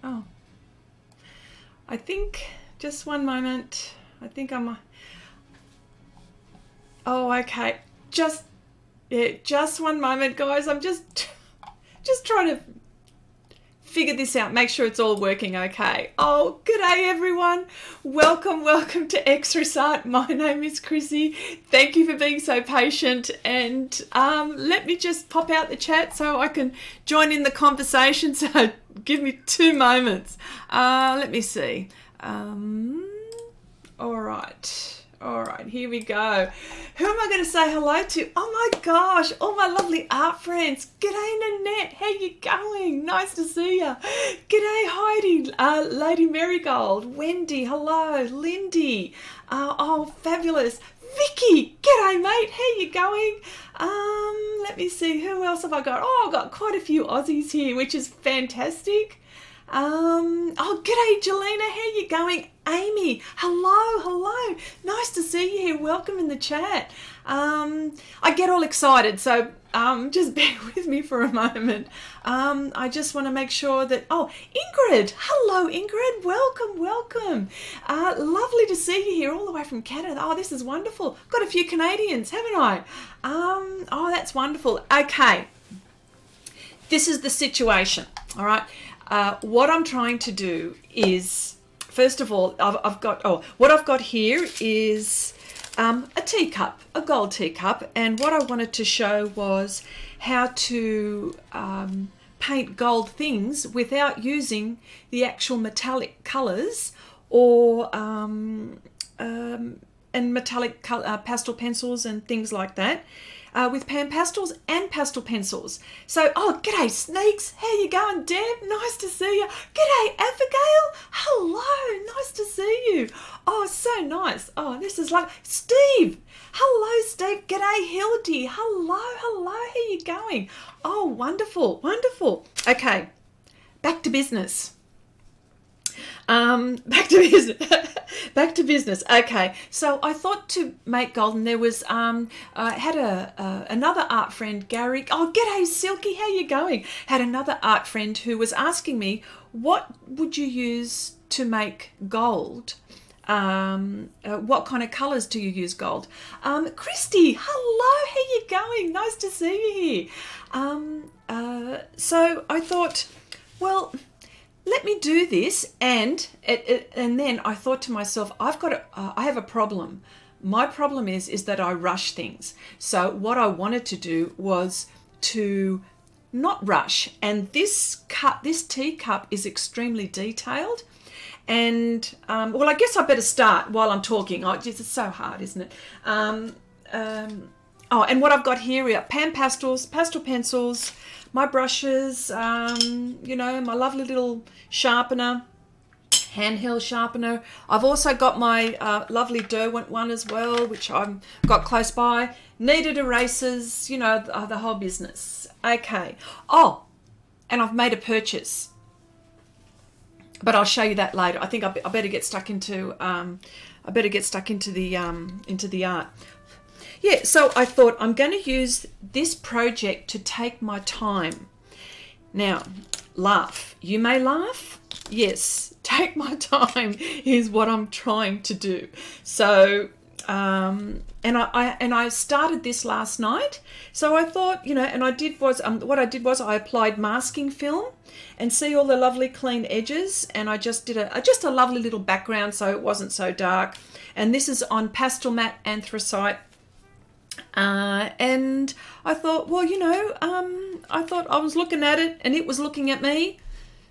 Oh, I think, just one moment. I think I'm, oh, okay. Just, yeah, just one moment, guys. I'm just trying to figure this out, make sure it's all working okay. Oh, good day everyone. Welcome to Express Art. My name is Chrissy. Thank you for being so patient, and let me just pop out the chat so I can join in the conversation. So give me 2 moments. Let me see. All right, here we go. Who am I going to say hello to? Oh my gosh, all my lovely art friends. G'day Nanette, how you going? Nice to see you. G'day Heidi, Lady Marigold, Wendy, hello, Lindy. Oh, fabulous. Vicky, g'day mate, how you going? Let me see, who else have I got? Oh, I've got quite a few Aussies here, which is fantastic. Oh, g'day Jelena, how you going? Amy, hello, nice to see you here, welcome in the chat. I get all excited, so just bear with me for a moment. I just want to make sure that, oh, Ingrid, hello Ingrid, welcome. Lovely to see you here all the way from Canada. Oh, this is wonderful. Got a few Canadians, haven't I? Oh, that's wonderful. Okay, this is the situation, all right? What I'm trying to do is, first of all, what I've got here is a teacup, a gold teacup, and what I wanted to show was how to paint gold things without using the actual metallic colours or and metallic pastel pencils and things like that. With PanPastels and Pastel Pencils. So, oh, g'day Sneaks, how you going, Deb? Nice to see you. G'day Abigail, hello, nice to see you. Oh, so nice. Oh, this is like Steve. Hello, Steve. G'day Hildy. Hello, how you going? Oh, wonderful. Okay, back to business. Back to business. Okay, so I thought to make gold, and there was I had another art friend, Gary. Oh, g'day Silky, how you going? Had another art friend who was asking me, what would you use to make gold? What kind of colours do you use gold? Christy, hello, how you going? Nice to see you here. So I thought, well, let me do this, and then I thought to myself, I have a problem. My problem is that I rush things. So what I wanted to do was to not rush. And this teacup is extremely detailed. And well, I guess I better start while I'm talking. Oh, it's so hard, isn't it? Oh, and what I've got here are PanPastels, pastel pencils, my brushes, my lovely little sharpener, handheld sharpener. I've also got my lovely Derwent one as well, which I've got close by. Kneaded erasers, the whole business. Okay. Oh, and I've made a purchase, but I'll show you that later. I think I better get stuck into the art. Yeah, so I thought I'm going to use this project to take my time. Now, laugh. You may laugh. Yes, take my time is what I'm trying to do. So, and I started this last night. So I thought, and I did was what I did was I applied masking film, and see all the lovely clean edges, and I just did a lovely little background so it wasn't so dark. And this is on Pastelmat anthracite. And I thought, well, I thought I was looking at it and it was looking at me.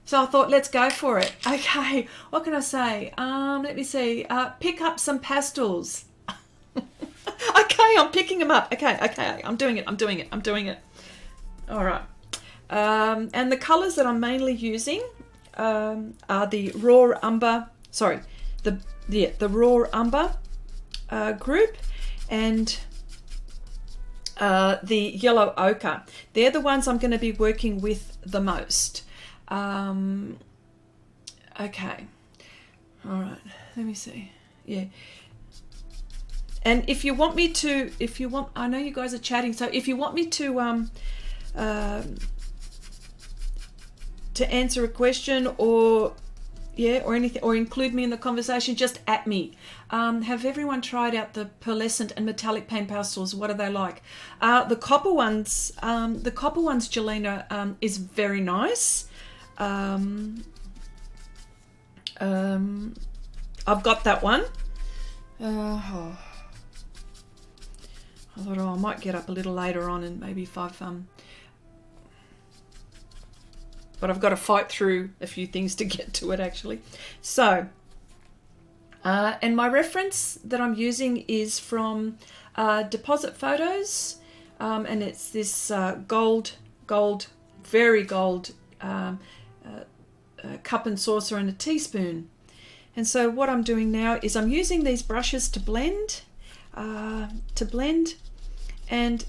So I thought, let's go for it. Okay, what can I say? Let me see. Pick up some pastels. Okay, I'm picking them up. Okay, I'm doing it. All right. And the colours that I'm mainly using are the raw umber, the raw umber group, and the yellow ochre. They're the ones I'm going to be working with the most. Okay. All right. Let me see. Yeah. And if you want me to, I know you guys are chatting, so if you want me to answer a question or anything, or include me in the conversation, just at me. Have everyone tried out the pearlescent and metallic paint pastels? What are they like? The copper ones, Jelena, is very nice. I've got that one. I thought, I might get up a little later on, and maybe if I've but I've got to fight through a few things to get to it, actually. So, and my reference that I'm using is from Deposit Photos, and it's this gold, very gold cup and saucer and a teaspoon. And so what I'm doing now is I'm using these brushes to blend, and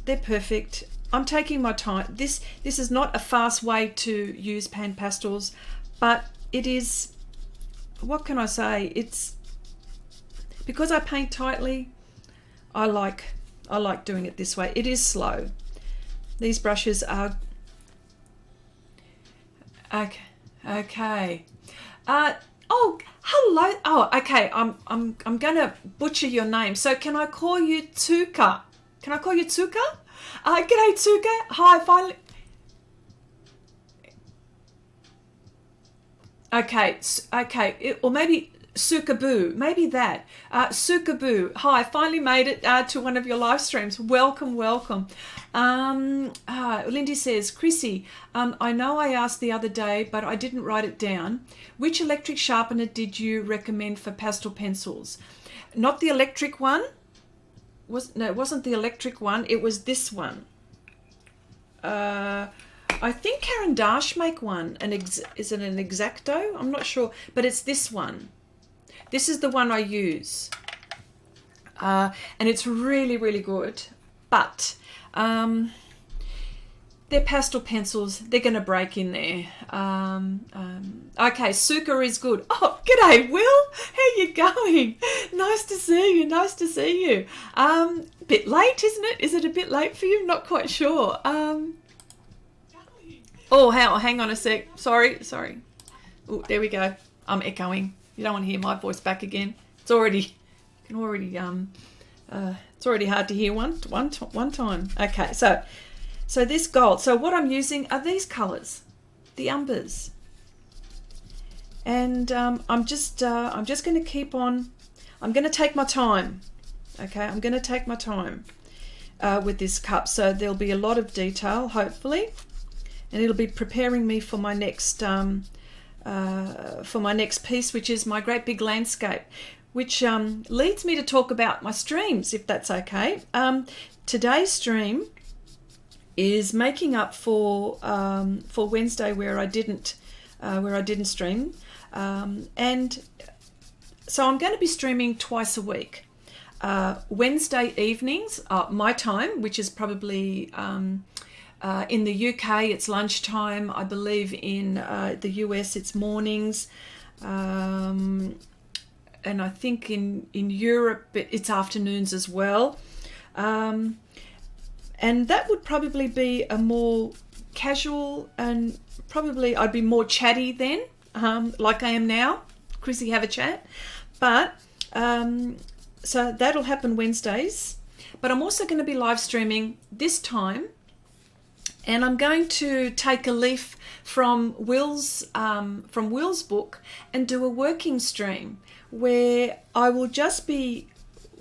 they're perfect. I'm taking my time. This is not a fast way to use pan pastels, but it is, what can I say? It's because I paint tightly. I like doing it this way. It is slow. These brushes are okay. Oh, hello. Oh, okay. I'm gonna butcher your name. So can I call you Tuka? Can I call you Tuka? G'day, Tuka. Hi, finally. Okay, or maybe Sukaboo, maybe that. Sukaboo, hi, finally made it to one of your live streams. Welcome. Lindy says, Chrissy, I know I asked the other day, but I didn't write it down. Which electric sharpener did you recommend for pastel pencils? Not the electric one. It wasn't the electric one. It was this one. I think Karen Darsh make one. Is it an Exacto? I'm not sure, but it's this one. This is the one I use, and it's really, really good. But they're pastel pencils. They're going to break in there. Okay, Suka is good. Oh, g'day, Will. How you going? Nice to see you. Bit late, isn't it? Is it a bit late for you? Not quite sure. Oh, hang on a sec. Sorry. Oh, there we go. I'm echoing. You don't want to hear my voice back again. It's already hard to hear one time. Okay, so this gold. So what I'm using are these colours, the umbers, and I'm just going to keep on. I'm going to take my time. Okay, I'm going to take my time with this cup. So there'll be a lot of detail, hopefully, and it'll be preparing me for my next piece, which is my great big landscape, which leads me to talk about my streams, if that's okay. Today's stream is making up for Wednesday where I didn't stream, and so I'm going to be streaming twice a week. Wednesday evenings, my time, which is probably in the UK it's lunchtime. I believe in the US it's mornings, and I think in Europe it's afternoons as well. And that would probably be a more casual, and probably I'd be more chatty then, like I am now. Chrissy, have a chat. But so that'll happen Wednesdays. But I'm also going to be live streaming this time, and I'm going to take a leaf from Will's book and do a working stream where I will just be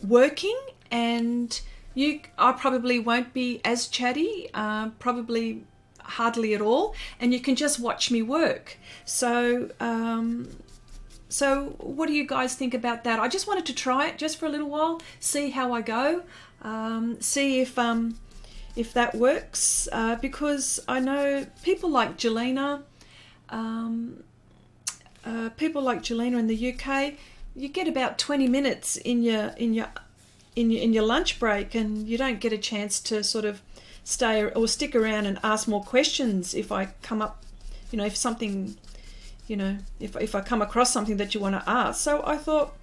working, and I probably won't be as chatty, probably hardly at all, and you can just watch me work. So what do you guys think about that? I just wanted to try it just for a little while, see how I go, see if that works, because I know people like Jelena, in the UK, you get about 20 minutes in your lunch break, and you don't get a chance to sort of stay or stick around and ask more questions if I come up, if something, if I come across something that you want to ask. So I thought,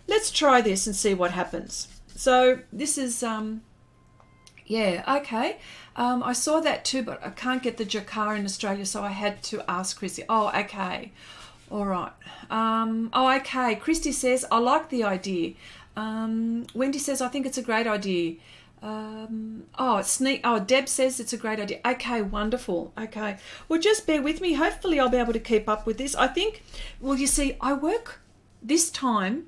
let's try this and see what happens. So this is, yeah, okay. I saw that too, but I can't get the jacquard in Australia, so I had to ask Chrissy. Oh, okay. All right. Oh, okay. Christy says, I like the idea. Wendy says, I think it's a great idea. Deb says it's a great idea. Okay, wonderful. Okay. Well, just bear with me. Hopefully I'll be able to keep up with this. I think, well, you see, I work this time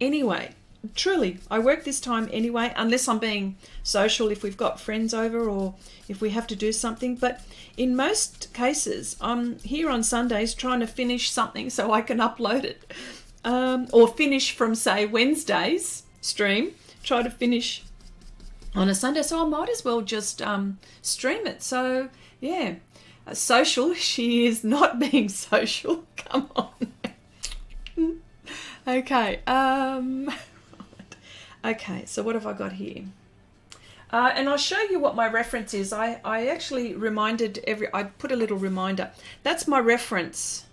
anyway. Truly, I work this time anyway, unless I'm being social, if we've got friends over or if we have to do something. But in most cases, I'm here on Sundays trying to finish something so I can upload it. Or finish from, say, Wednesday's stream, try to finish on a Sunday. So I might as well just stream it. So, yeah, social. She is not being social. Come on. Okay. Okay, so what have I got here? And I'll show you what my reference is. I actually I put a little reminder. That's my reference.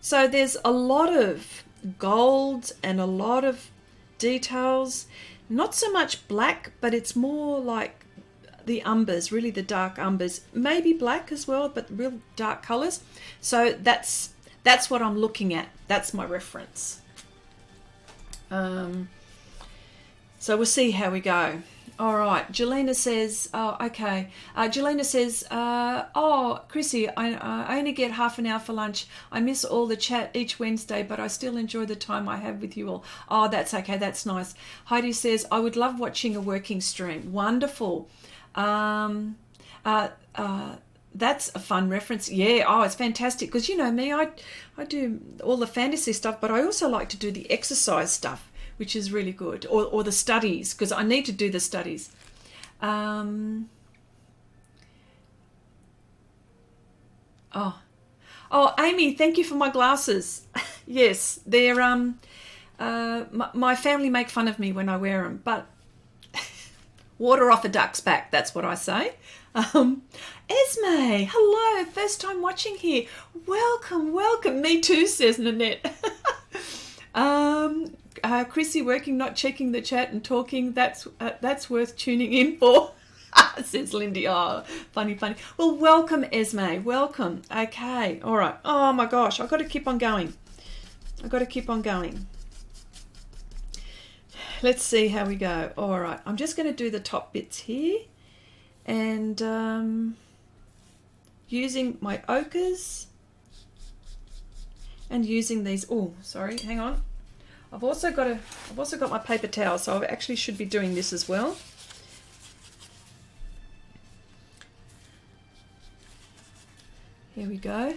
So there's a lot of gold and a lot of details. Not so much black, but it's more like the umbers, really the dark umbers. Maybe black as well, but real dark colors. So that's what I'm looking at. That's my reference. So we'll see how we go. All right. Jelena says, oh, okay. Jelena says, oh, Chrissy, I only get half an hour for lunch. I miss all the chat each Wednesday, but I still enjoy the time I have with you all. Oh, that's okay. That's nice. Heidi says, I would love watching a working stream. Wonderful. That's a fun reference. Yeah. Oh, it's fantastic. Because you know me, I do all the fantasy stuff, but I also like to do the exercise stuff, which is really good, or the studies, because I need to do the studies. Oh, Amy, thank you for my glasses. Yes, they're my family make fun of me when I wear them, but water off a duck's back, that's what I say. Esme, hello, first time watching here. Welcome. Me too, says Nanette. Chrissy working, not checking the chat and talking. That's worth tuning in for, says Lindy. Oh, funny. Well, welcome, Esme. Welcome. Okay. All right. Oh, my gosh. I've got to keep on going. Let's see how we go. All right. I'm just going to do the top bits here. And using my ochres and using these. Oh, sorry. Hang on. I've also got my paper towel, so I actually should be doing this as well. Here we go.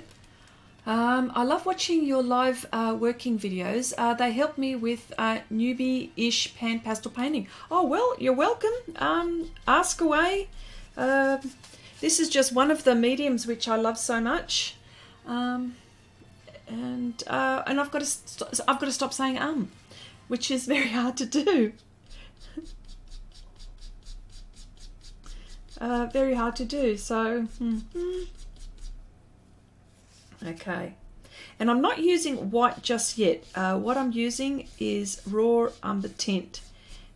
I love watching your live working videos. They help me with newbie-ish pan pastel painting. Oh, well, you're welcome. Ask away. This is just one of the mediums which I love so much. And I've got to stop saying which is very hard to do. Very hard to do. So okay, and I'm not using white just yet. What I'm using is raw umber tint.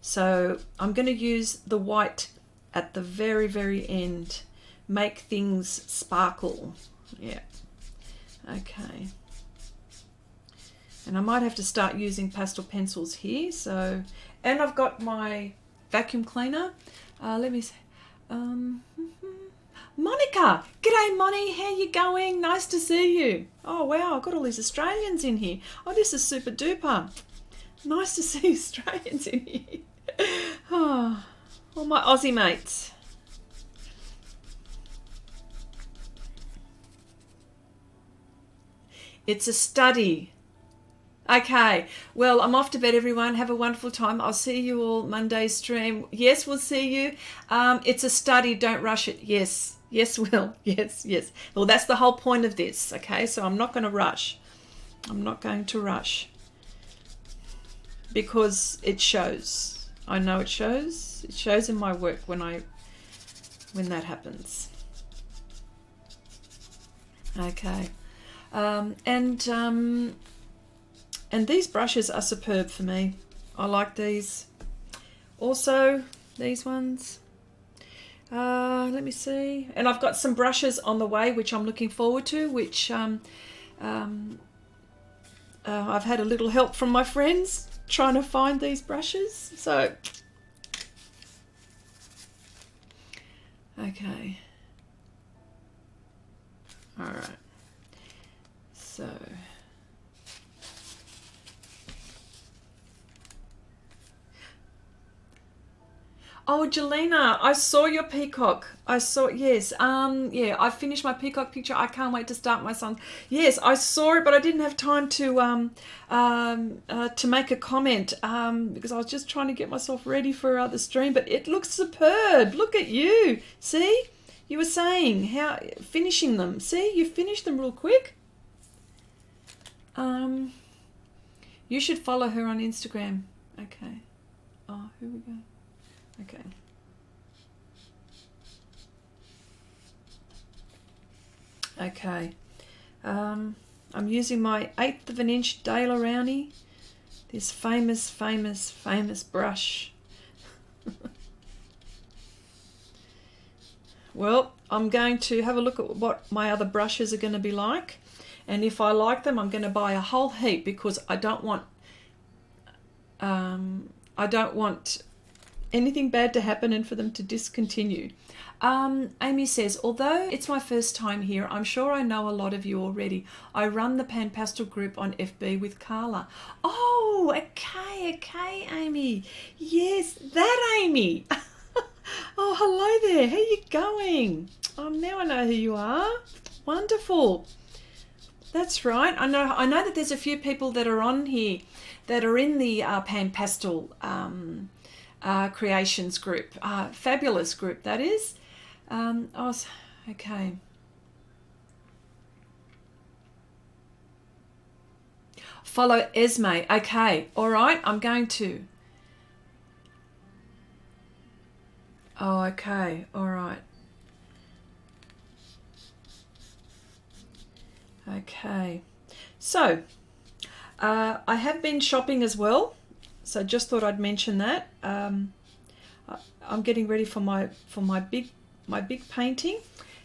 So I'm going to use the white at the very, very end. Make things sparkle. Yeah. Okay. And I might have to start using pastel pencils here. So, and I've got my vacuum cleaner. Let me see. Monica, g'day Moni, how you going? Nice to see you. Oh wow, I've got all these Australians in here. Oh, this is super duper. Nice to see Australians in here. Oh, all my Aussie mates. It's a study. Okay, well, I'm off to bed, everyone. Have a wonderful time. I'll see you all Monday stream. Yes, we'll see you. It's a study. Don't rush it. Yes, Will. Yes. Well, that's the whole point of this, okay? So I'm not going to rush. Because it shows. I know it shows. It shows in my work when that happens. Okay. And these brushes are superb for me. I like these. Also, these ones. Let me see. And I've got some brushes on the way, which I'm looking forward to, which I've had a little help from my friends trying to find these brushes. So, okay. All right. So... Oh, Jelena, I saw your peacock. I saw, yes. Yeah, I finished my peacock picture. I can't wait to start my son. Yes, I saw it, but I didn't have time to make a comment because I was just trying to get myself ready for the stream. But it looks superb. Look at you. See, you were saying how finishing them. See, you finished them real quick. You should follow her on Instagram. Okay. Oh, here we go. Okay. Okay. I'm using my 1/8 of an inch Daler Rowney. This famous brush. Well, I'm going to have a look at what my other brushes are going to be like. And if I like them, I'm going to buy a whole heap because I don't want anything bad to happen and for them to discontinue. Amy says, although it's my first time here, I'm sure I know a lot of you already. I run the Pan Pastel group on FB with Carla. Oh, okay, Amy. Yes, that Amy. Oh, hello there. How you going? Oh, now I know who you are. Wonderful. That's right. I know that there's a few people that are on here that are in the Pan Pastel creations group, fabulous group that is. Okay. Follow Esme. Okay, all right. I'm going to. Oh, okay, all right. Okay, so I have been shopping as well. So just thought I'd mention that. I'm getting ready for my big painting,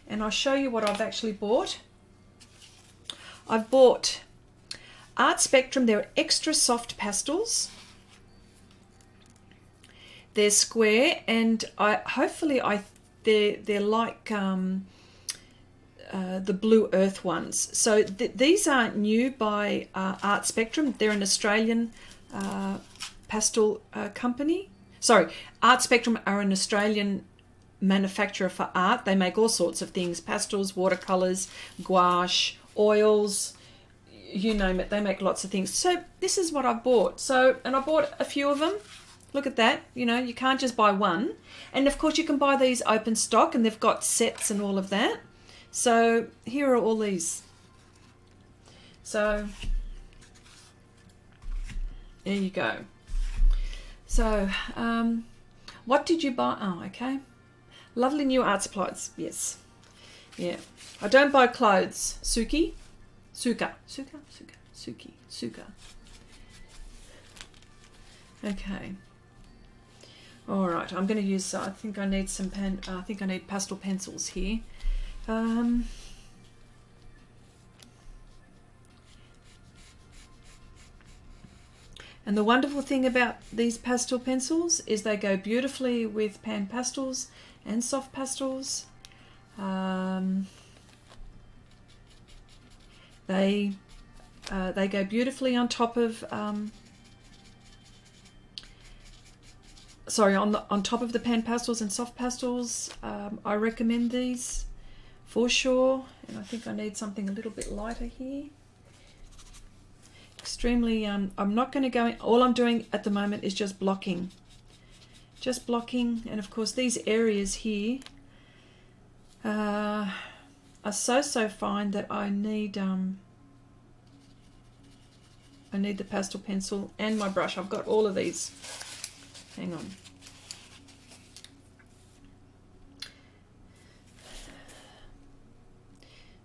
and I'll show you what I've actually bought. I've bought Art Spectrum. They're extra soft pastels. They're square, and they're like the Blue Earth ones. So these aren't new by Art Spectrum. They're an Australian pastel company. Sorry, Art Spectrum are an Australian manufacturer for art. They make all sorts of things: pastels, watercolors, gouache, oils, you name it. They make lots of things. So this is what I bought. And I bought a few of them. Look at that. You know, you can't just buy one. And of course you can buy these open stock, and they've got sets and all of that. So here are all these. So there you go. So what did you buy? Oh, okay. Lovely new art supplies. Yes. Yeah. I don't buy clothes. Suki. Okay. All right. I'm going to use. I think I need some I think I need pastel pencils here. And the wonderful thing about these pastel pencils is they go beautifully with pan pastels and soft pastels. They go beautifully on top of on top of the pan pastels and soft pastels. I recommend these for sure. And I think I need something a little bit lighter here. Extremely, I'm not going to go in. All I'm doing at the moment is just blocking. And of course these areas here are so fine that I need the pastel pencil and my brush. I've got all of these. Hang on.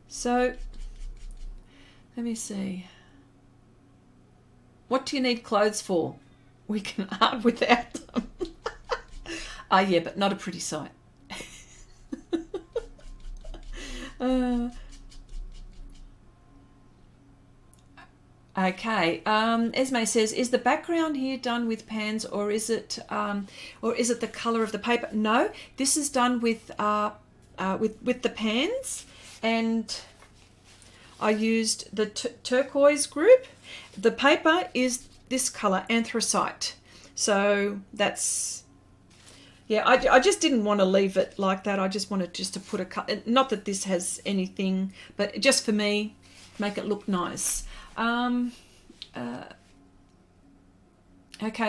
So let me see. What do you need clothes for? we can art without them. Oh yeah, but not a pretty sight. Okay, Esme says, is the background here done with pans, or is it the color of the paper? No, this is done with the pans, and I used the turquoise group. The paper is this color, anthracite. So that's, yeah, I just didn't want to leave it like that. I just wanted to put a, not that this has anything, but just for me, make it look nice. Okay,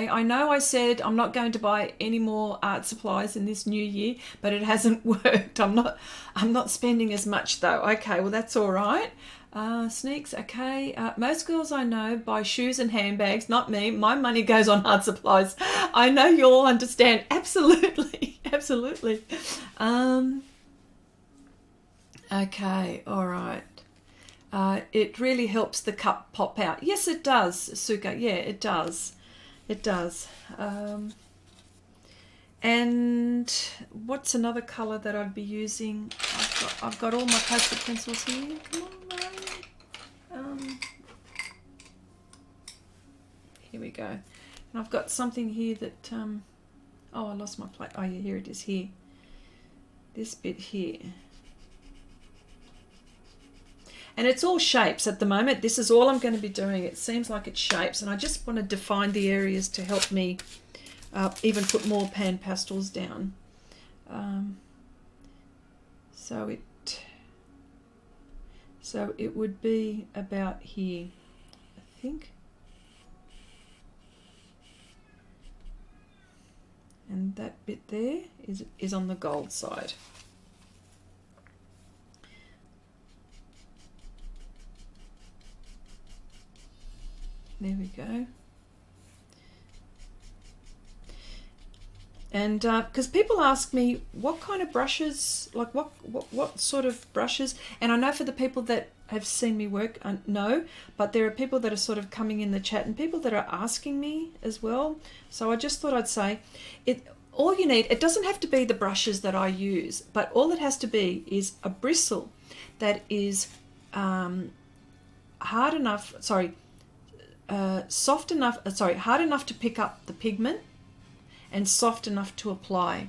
I know I said I'm not going to buy any more art supplies in this new year, but it hasn't worked. I'm not spending as much though. Okay, well that's all right. Sneaks, okay. Most girls I know buy shoes and handbags, not me. My money goes on art supplies. I know you all understand. Absolutely, absolutely. Okay, all right. It really helps the cup pop out. Yes, it does, Suka. Yeah, it does. It does. And what's another colour that I'd be using? I've got all my pastel pencils here. Come on, Ray. Here we go. And I've got something here that... oh, I lost my plate. Oh, yeah, here it is here. This bit here. And it's all shapes at the moment. This is all I'm going to be doing. It seems like it's shapes, and I just want to define the areas to help me even put more pan pastels down. So it would be about here, I think. And that bit there is on the gold side. There we go. And because people ask me what kind of brushes, like what sort of brushes, and I know for the people that have seen me work, no, but there are people that are sort of coming in the chat and people that are asking me as well. So I just thought I'd say, all you need, it doesn't have to be the brushes that I use, but all it has to be is a bristle that is hard enough to pick up the pigment and soft enough to apply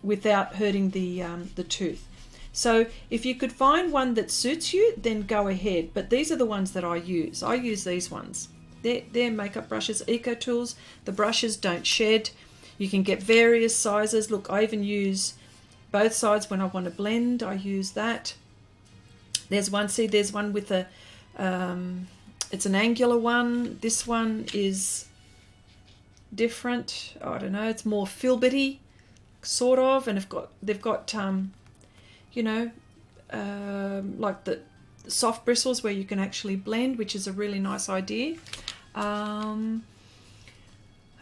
without hurting the tooth. So if you could find one that suits you, then go ahead. But these are the ones that I use. I use these ones. They're makeup brushes, Eco Tools. The brushes don't shed. You can get various sizes. Look, I even use both sides when I want to blend. I use that. There's one, see, there's one with a... it's an angular one. This one is different. I don't know. It's more filberty, sort of, and they've got you know, like the soft bristles where you can actually blend, which is a really nice idea.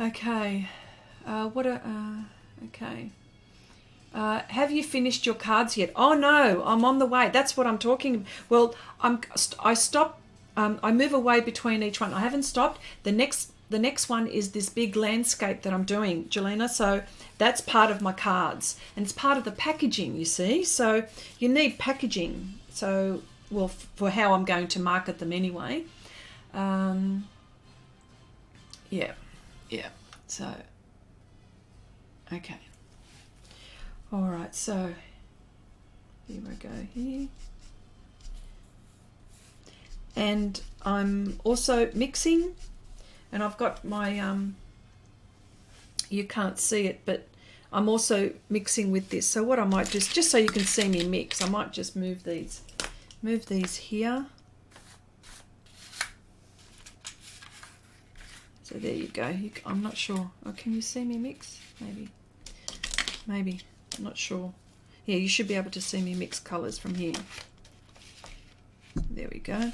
Okay. Okay. Have you finished your cards yet? Oh no, I'm on the way. That's what I'm talking. Well, I stop. I move away between each one. I haven't stopped. The next one is this big landscape that I'm doing, Jelena. So that's part of my cards, and it's part of the packaging, you see. So you need packaging. So, well, for how I'm going to market them anyway. Yeah. So, okay. All right. So here we go here. And I'm also mixing, and I've got my, you can't see it, but I'm also mixing with this. So what I might just so you can see me mix, I might just move these here. So there you go. I'm not sure. Oh, can you see me mix? Maybe. I'm not sure. Yeah, you should be able to see me mix colours from here. There we go.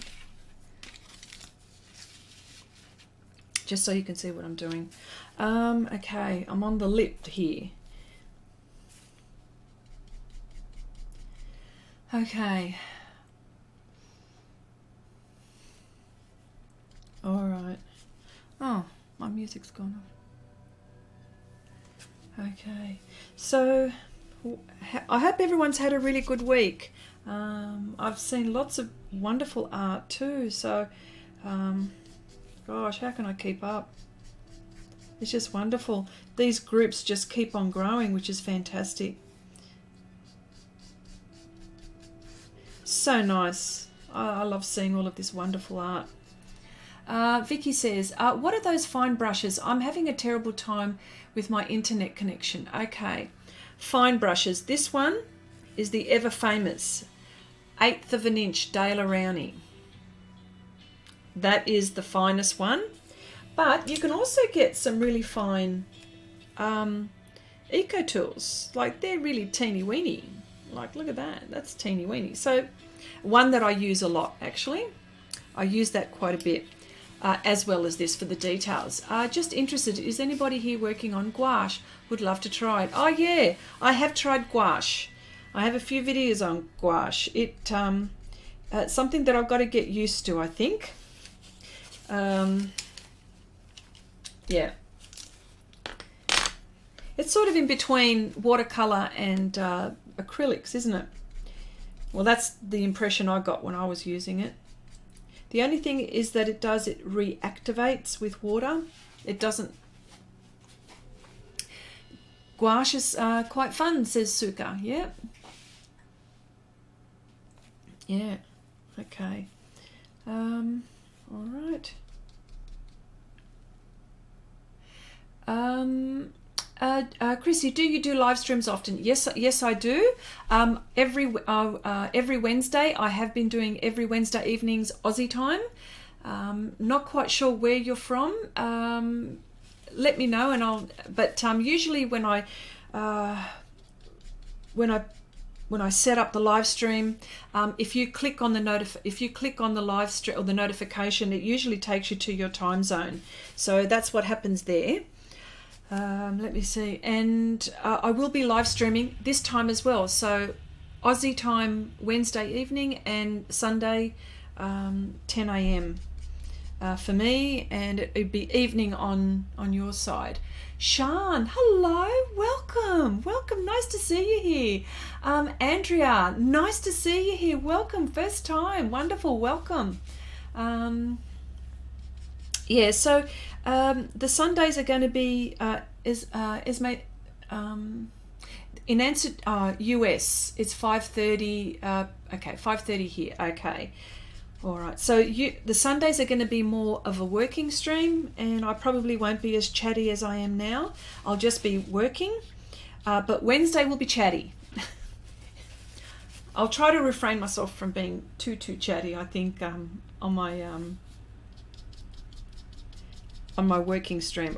Just so you can see what I'm doing. Okay, I'm on the lip here. Okay. All right. Oh, music's gone off. Okay, so I hope everyone's had a really good week. I've seen lots of wonderful art too, so gosh, how can I keep up? It's just wonderful. These groups just keep on growing, which is fantastic. So nice. I love seeing all of this wonderful art. Vicky says, what are those fine brushes? I'm having a terrible time with my internet connection. Okay, fine brushes. This one is the ever famous 1/8 of an inch Dale Rowney. That is the finest one. But you can also get some really fine Eco Tools. Like, they're really teeny weeny. Like, look at that. That's teeny weeny. So one that I use a lot, actually. I use that quite a bit, as well as this for the details. Just interested, is anybody here working on gouache? Would love to try it. Oh yeah, I have tried gouache. I have a few videos on gouache. It's something that I've got to get used to, I think. Yeah. It's sort of in between watercolor and acrylics, isn't it? Well, that's the impression I got when I was using it. The only thing is that it reactivates with water. It doesn't. Gouache is quite fun, says Suka. Yeah. Yeah. Okay. All right. Chrissy, do you do live streams often? Yes, I do. Every Wednesday, I have been doing every Wednesday evenings Aussie time. Not quite sure where you're from. Let me know, and I'll. But usually when I set up the live stream, if you click on the live stream or the notification, it usually takes you to your time zone. So that's what happens there. Let me see, and I will be live streaming this time as well. So Aussie time Wednesday evening and Sunday 10 a.m. For me, and it'd be evening on your side. Sean, hello, welcome, nice to see you here. Andrea, nice to see you here, welcome, first time, wonderful, welcome. Yeah, so the Sundays are going to be in answer US. It's 5:30. Okay, 5:30 here. Okay, all right. So the Sundays are going to be more of a working stream, and I probably won't be as chatty as I am now. I'll just be working, but Wednesday will be chatty. I'll try to refrain myself from being too chatty. I think on my working stream.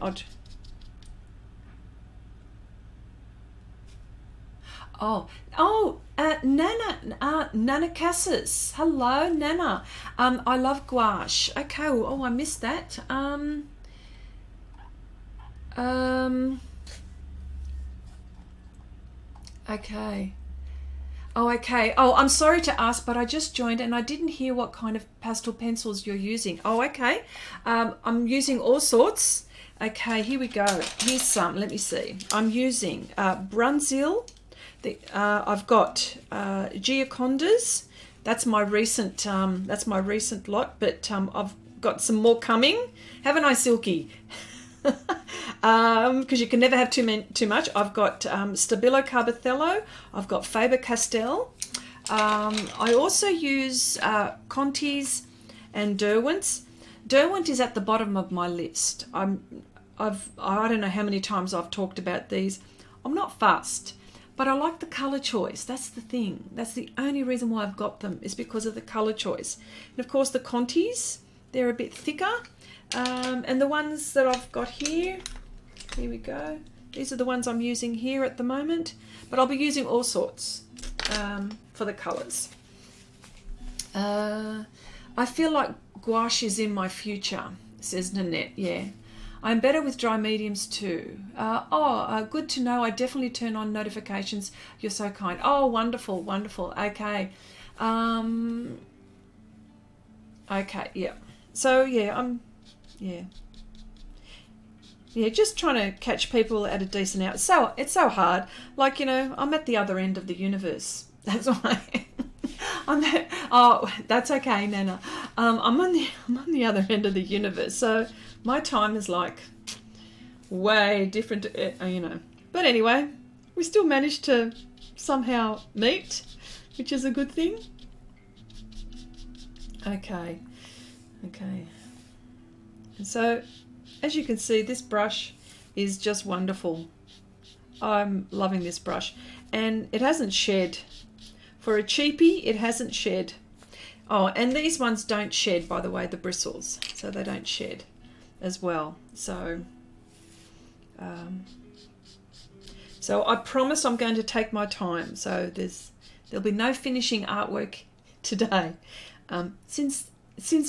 Nana Cassis. Hello, Nana. I love gouache. Okay. Oh, I missed that. Okay. Oh, okay. Oh, I'm sorry to ask, but I just joined and I didn't hear what kind of pastel pencils you're using. Oh, okay. I'm using all sorts. Okay, here we go. Here's some. Let me see. I'm using Brunzil. I've got Giocondas. That's my recent lot, but I've got some more coming. Haven't I, Silky? Because you can never have too much. I've got Stabilo Carbothello. I've got Faber-Castell. I also use Conti's and Derwent's. Derwent is at the bottom of my list. I don't know how many times I've talked about these. I'm not fussed, but I like the colour choice. That's the thing. That's the only reason why I've got them, is because of the colour choice. And of course the Conti's, they're a bit thicker. And the ones that I've got here we go. These are the ones I'm using here at the moment, but I'll be using all sorts for the colours. I feel like gouache is in my future, says Nanette. Yeah, I'm better with dry mediums too. Good to know. I definitely turn on notifications. You're so kind. Oh, wonderful, wonderful. Okay. Okay, yeah. So, yeah, yeah, just trying to catch people at a decent hour. It's so hard. Like, you know, I'm at the other end of the universe. That's why oh, that's okay, Nana. I'm on the other end of the universe, so my time is like way different, you know. But anyway, we still managed to somehow meet, which is a good thing. Okay. And so, as you can see, this brush is just wonderful. I'm loving this brush, and it hasn't shed. For a cheapie, it hasn't shed. Oh, and these ones don't shed, by the way, the bristles, so they don't shed as well. So so I promise I'm going to take my time. So there'll be no finishing artwork today. Since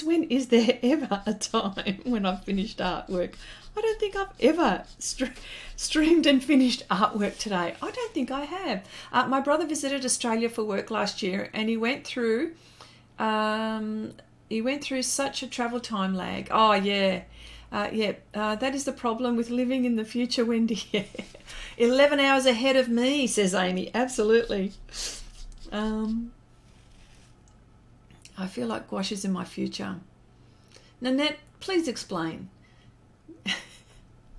when is there ever a time when I've finished artwork? I don't think I've ever streamed and finished artwork today. I don't think I have. My brother visited Australia for work last year, and he went through such a travel time lag. Oh yeah. That is the problem with living in the future, Wendy. 11 hours ahead of me, says Amy. Absolutely. I feel like gouache is in my future. Nanette, please explain.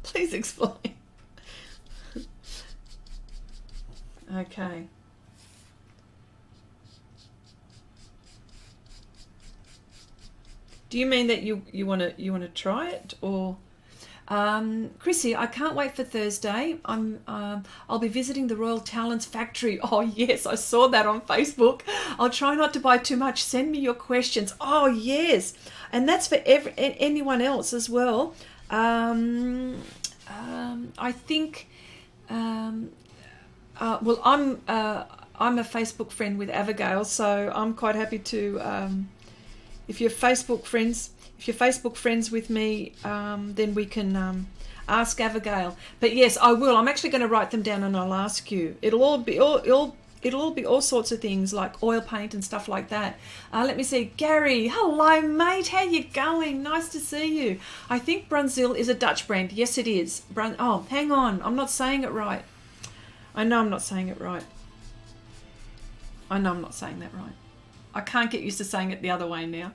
Please explain. Okay. Do you mean that you want to try it, or Chrissy? I can't wait for Thursday. I'll be visiting the Royal Talents Factory. Oh yes, I saw that on Facebook. I'll try not to buy too much. Send me your questions. Oh yes, and that's for anyone else as well. I think. Well, I'm a Facebook friend with Abigail, so I'm quite happy to. If you're Facebook friends with me, then we can ask Abigail. But yes, I will. I'm actually going to write them down, and I'll ask you. It'll all be all sorts of things like oil paint and stuff like that. Let me see. Gary, hello mate, how you going? Nice to see you. I think Brunzil is a Dutch brand. Yes, it is. Oh, hang on. I'm not saying it right. I know I'm not saying it right. I know I'm not saying that right. I can't get used to saying it the other way now.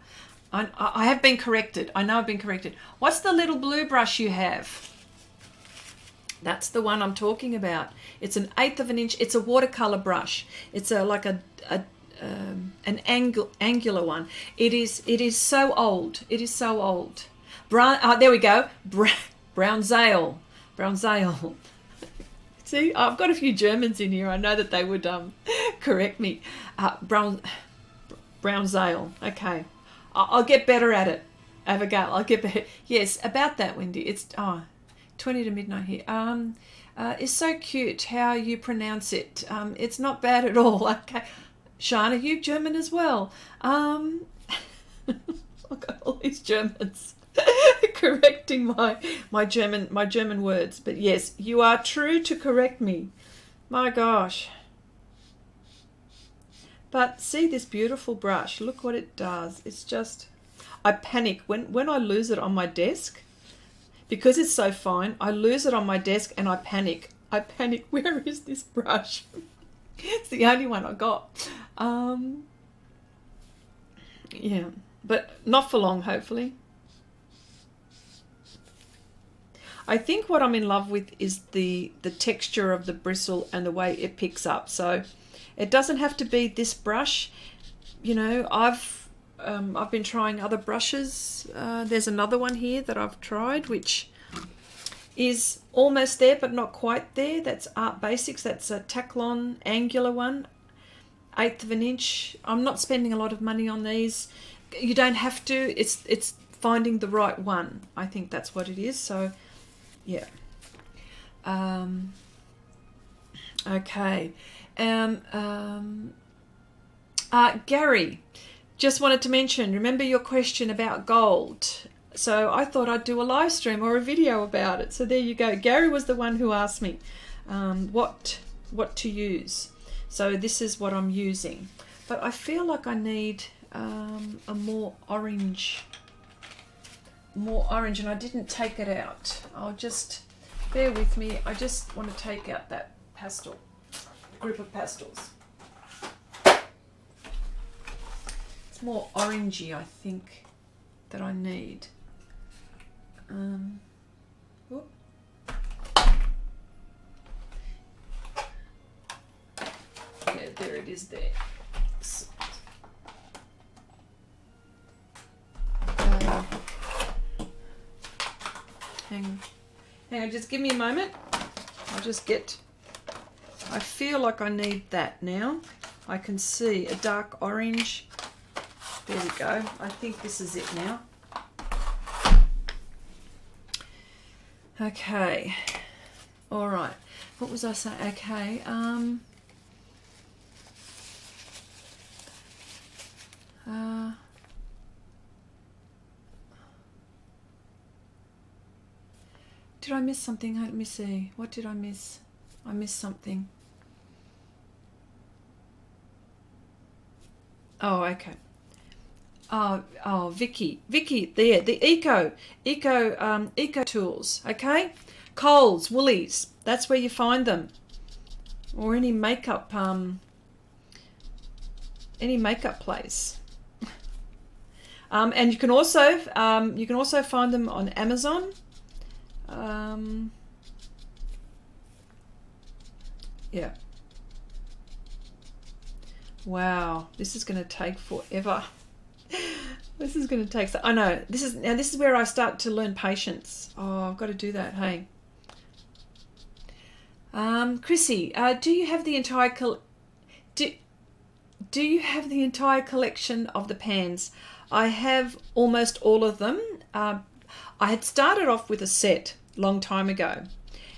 I have been corrected. I know I've been corrected. What's the little blue brush you have? That's the one I'm talking about. It's an 1/8 of an inch. It's a watercolor brush. It's like an angular one. It is so old. It is so old. There we go. Brown Zale. See, I've got a few Germans in here. I know that they would correct me. Brown Zale. Okay. I'll get better at it. Abigail, I'll get better. Yes, about that, Wendy. It's 20 to midnight here. It's so cute how you pronounce it. It's not bad at all. Okay. Shana, you German as well. I've got all these Germans correcting my German words. But yes, you are true to correct me. My gosh. But see this beautiful brush. Look what it does. It's just, I panic when I lose it on my desk. Because it's so fine, I lose it on my desk and I panic. Where is this brush? It's the only one I got. Yeah, but not for long, hopefully. I think what I'm in love with is the texture of the bristle and the way it picks up. So it doesn't have to be this brush. You know, I've been trying other brushes. There's another one here that I've tried, which is almost there but not quite there. That's Art Basics. That's a Taklon angular one, 1/8 of an inch. I'm not spending a lot of money on these. You don't have to. It's finding the right one. I think that's what it is. So, yeah. Okay. Gary, just wanted to mention, remember your question about gold. So I thought I'd do a live stream or a video about it. So there you go. Gary was the one who asked me what to use. So this is what I'm using. But I feel like I need a more orange more orange, and I didn't take it out. I'll just, bear with me. I just want to take out that pastel, group of pastels. It's more orangey, I think, that I need. Whoop. Yeah, there it is there. Hang on, just give me a moment. I'll just get, I feel like I need that now. I can see a dark orange. There we go. I think this is it now. Okay. All right. What was I saying? Okay. Did I miss something? Let me see. What did I miss? I missed something. Oh, okay. Oh, Vicky, there, the Eco Tools, okay? Coles, Woolies, that's where you find them, or any makeup place. And you can also find them on Amazon. Yeah. Wow, this is going to take forever. This is going to take, I know, this is where I start to learn patience. Oh, I've got to do that, hey. Chrissy, do you have the entire collection of the pans? I have almost all of them. I had started off with a set long time ago,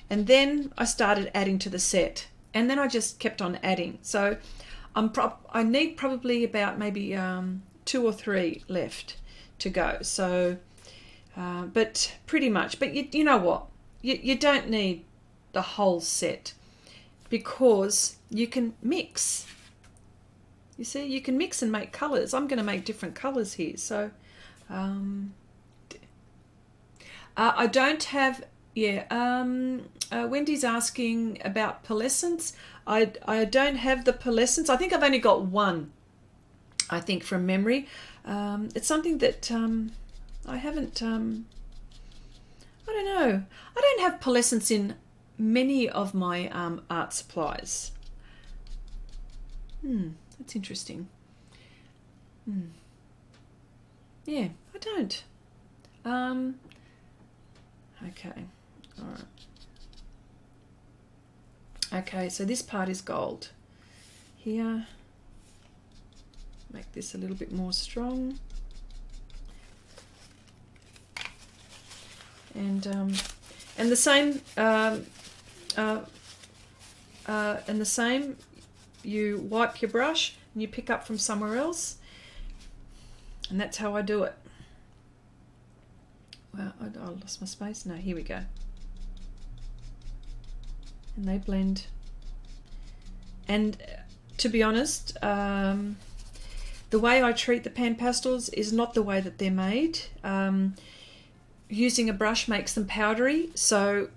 and then I started adding to the set, and then I just kept on adding. So I need probably about maybe 2 or 3 left to go. So, but pretty much. But you know what? You don't need the whole set, because you can mix. You see, you can mix and make colours. I'm going to make different colours here. So, I don't have. Yeah. Wendy's asking about pearlescence. I don't have the pearlescence. I think I've only got one. I think from memory. It's something that I haven't. I don't know. I don't have pearlescence in many of my art supplies. That's interesting. Yeah, I don't. Okay. All right. Okay, so this part is gold. Here, make this a little bit more strong. And the same, you wipe your brush and you pick up from somewhere else, and that's how I do it. Well, I lost my space. No, here we go. And they blend. And to be honest, the way I treat the pan pastels is not the way that they're made. Using a brush makes them powdery, so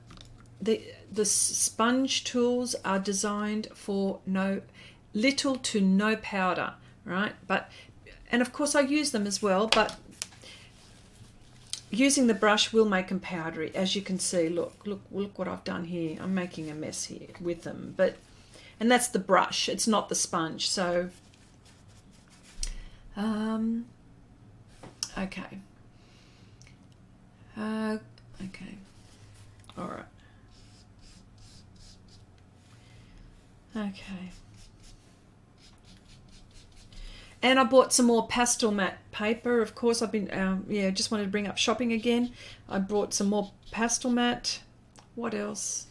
the sponge tools are designed for little to no powder, right? And of course I use them as well, but using the brush will make them powdery. As you can see, look what I've done here. I'm making a mess here with them, and that's the brush, it's not the sponge. So okay. Okay. All right. Okay. And I bought some more Pastelmat paper. Of course, I've been, just wanted to bring up shopping again. I bought some more Pastelmat. What else?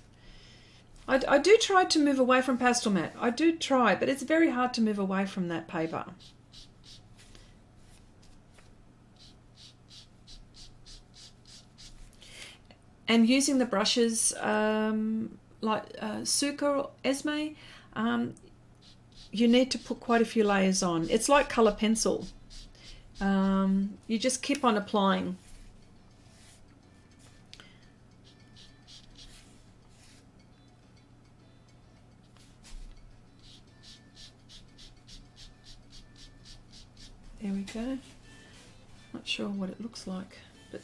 I do try to move away from Pastelmat. I do try, but it's very hard to move away from that paper. And using the brushes like Suka or Esme, you need to put quite a few layers on. It's like colour pencil. You just keep on applying. There we go. Not sure what it looks like, but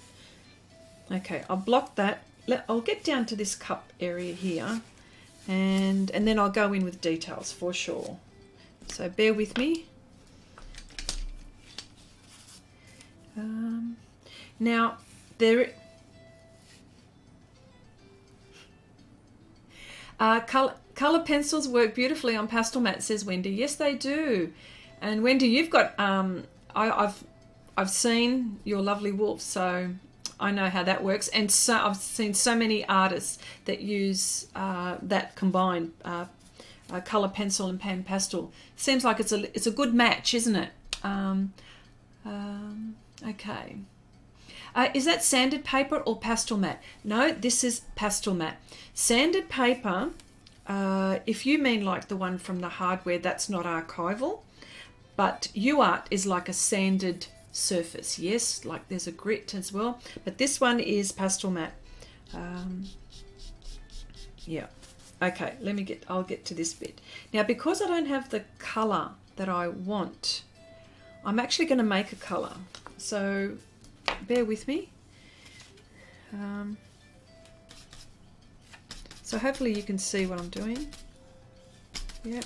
okay, I'll block that. I'll get down to this cup area here, and then I'll go in with details for sure. So bear with me. Now there. Color pencils work beautifully on Pastelmat, says Wendy. Yes, they do. And Wendy, you've got I've seen your lovely wolf, so I know how that works. And so I've seen so many artists that use that combined color pencil and pan pastel. Seems like it's a good match, isn't it? Okay. Is that sanded paper or Pastelmat? No, this is Pastelmat. Sanded paper, if you mean like the one from the hardware, that's not archival. But UArt is like a sanded surface. Yes, like there's a grit as well. But this one is Pastelmat. Yeah. Okay, I'll get to this bit. Now, because I don't have the colour that I want, I'm actually going to make a colour. So bear with me. So hopefully you can see what I'm doing. Yep.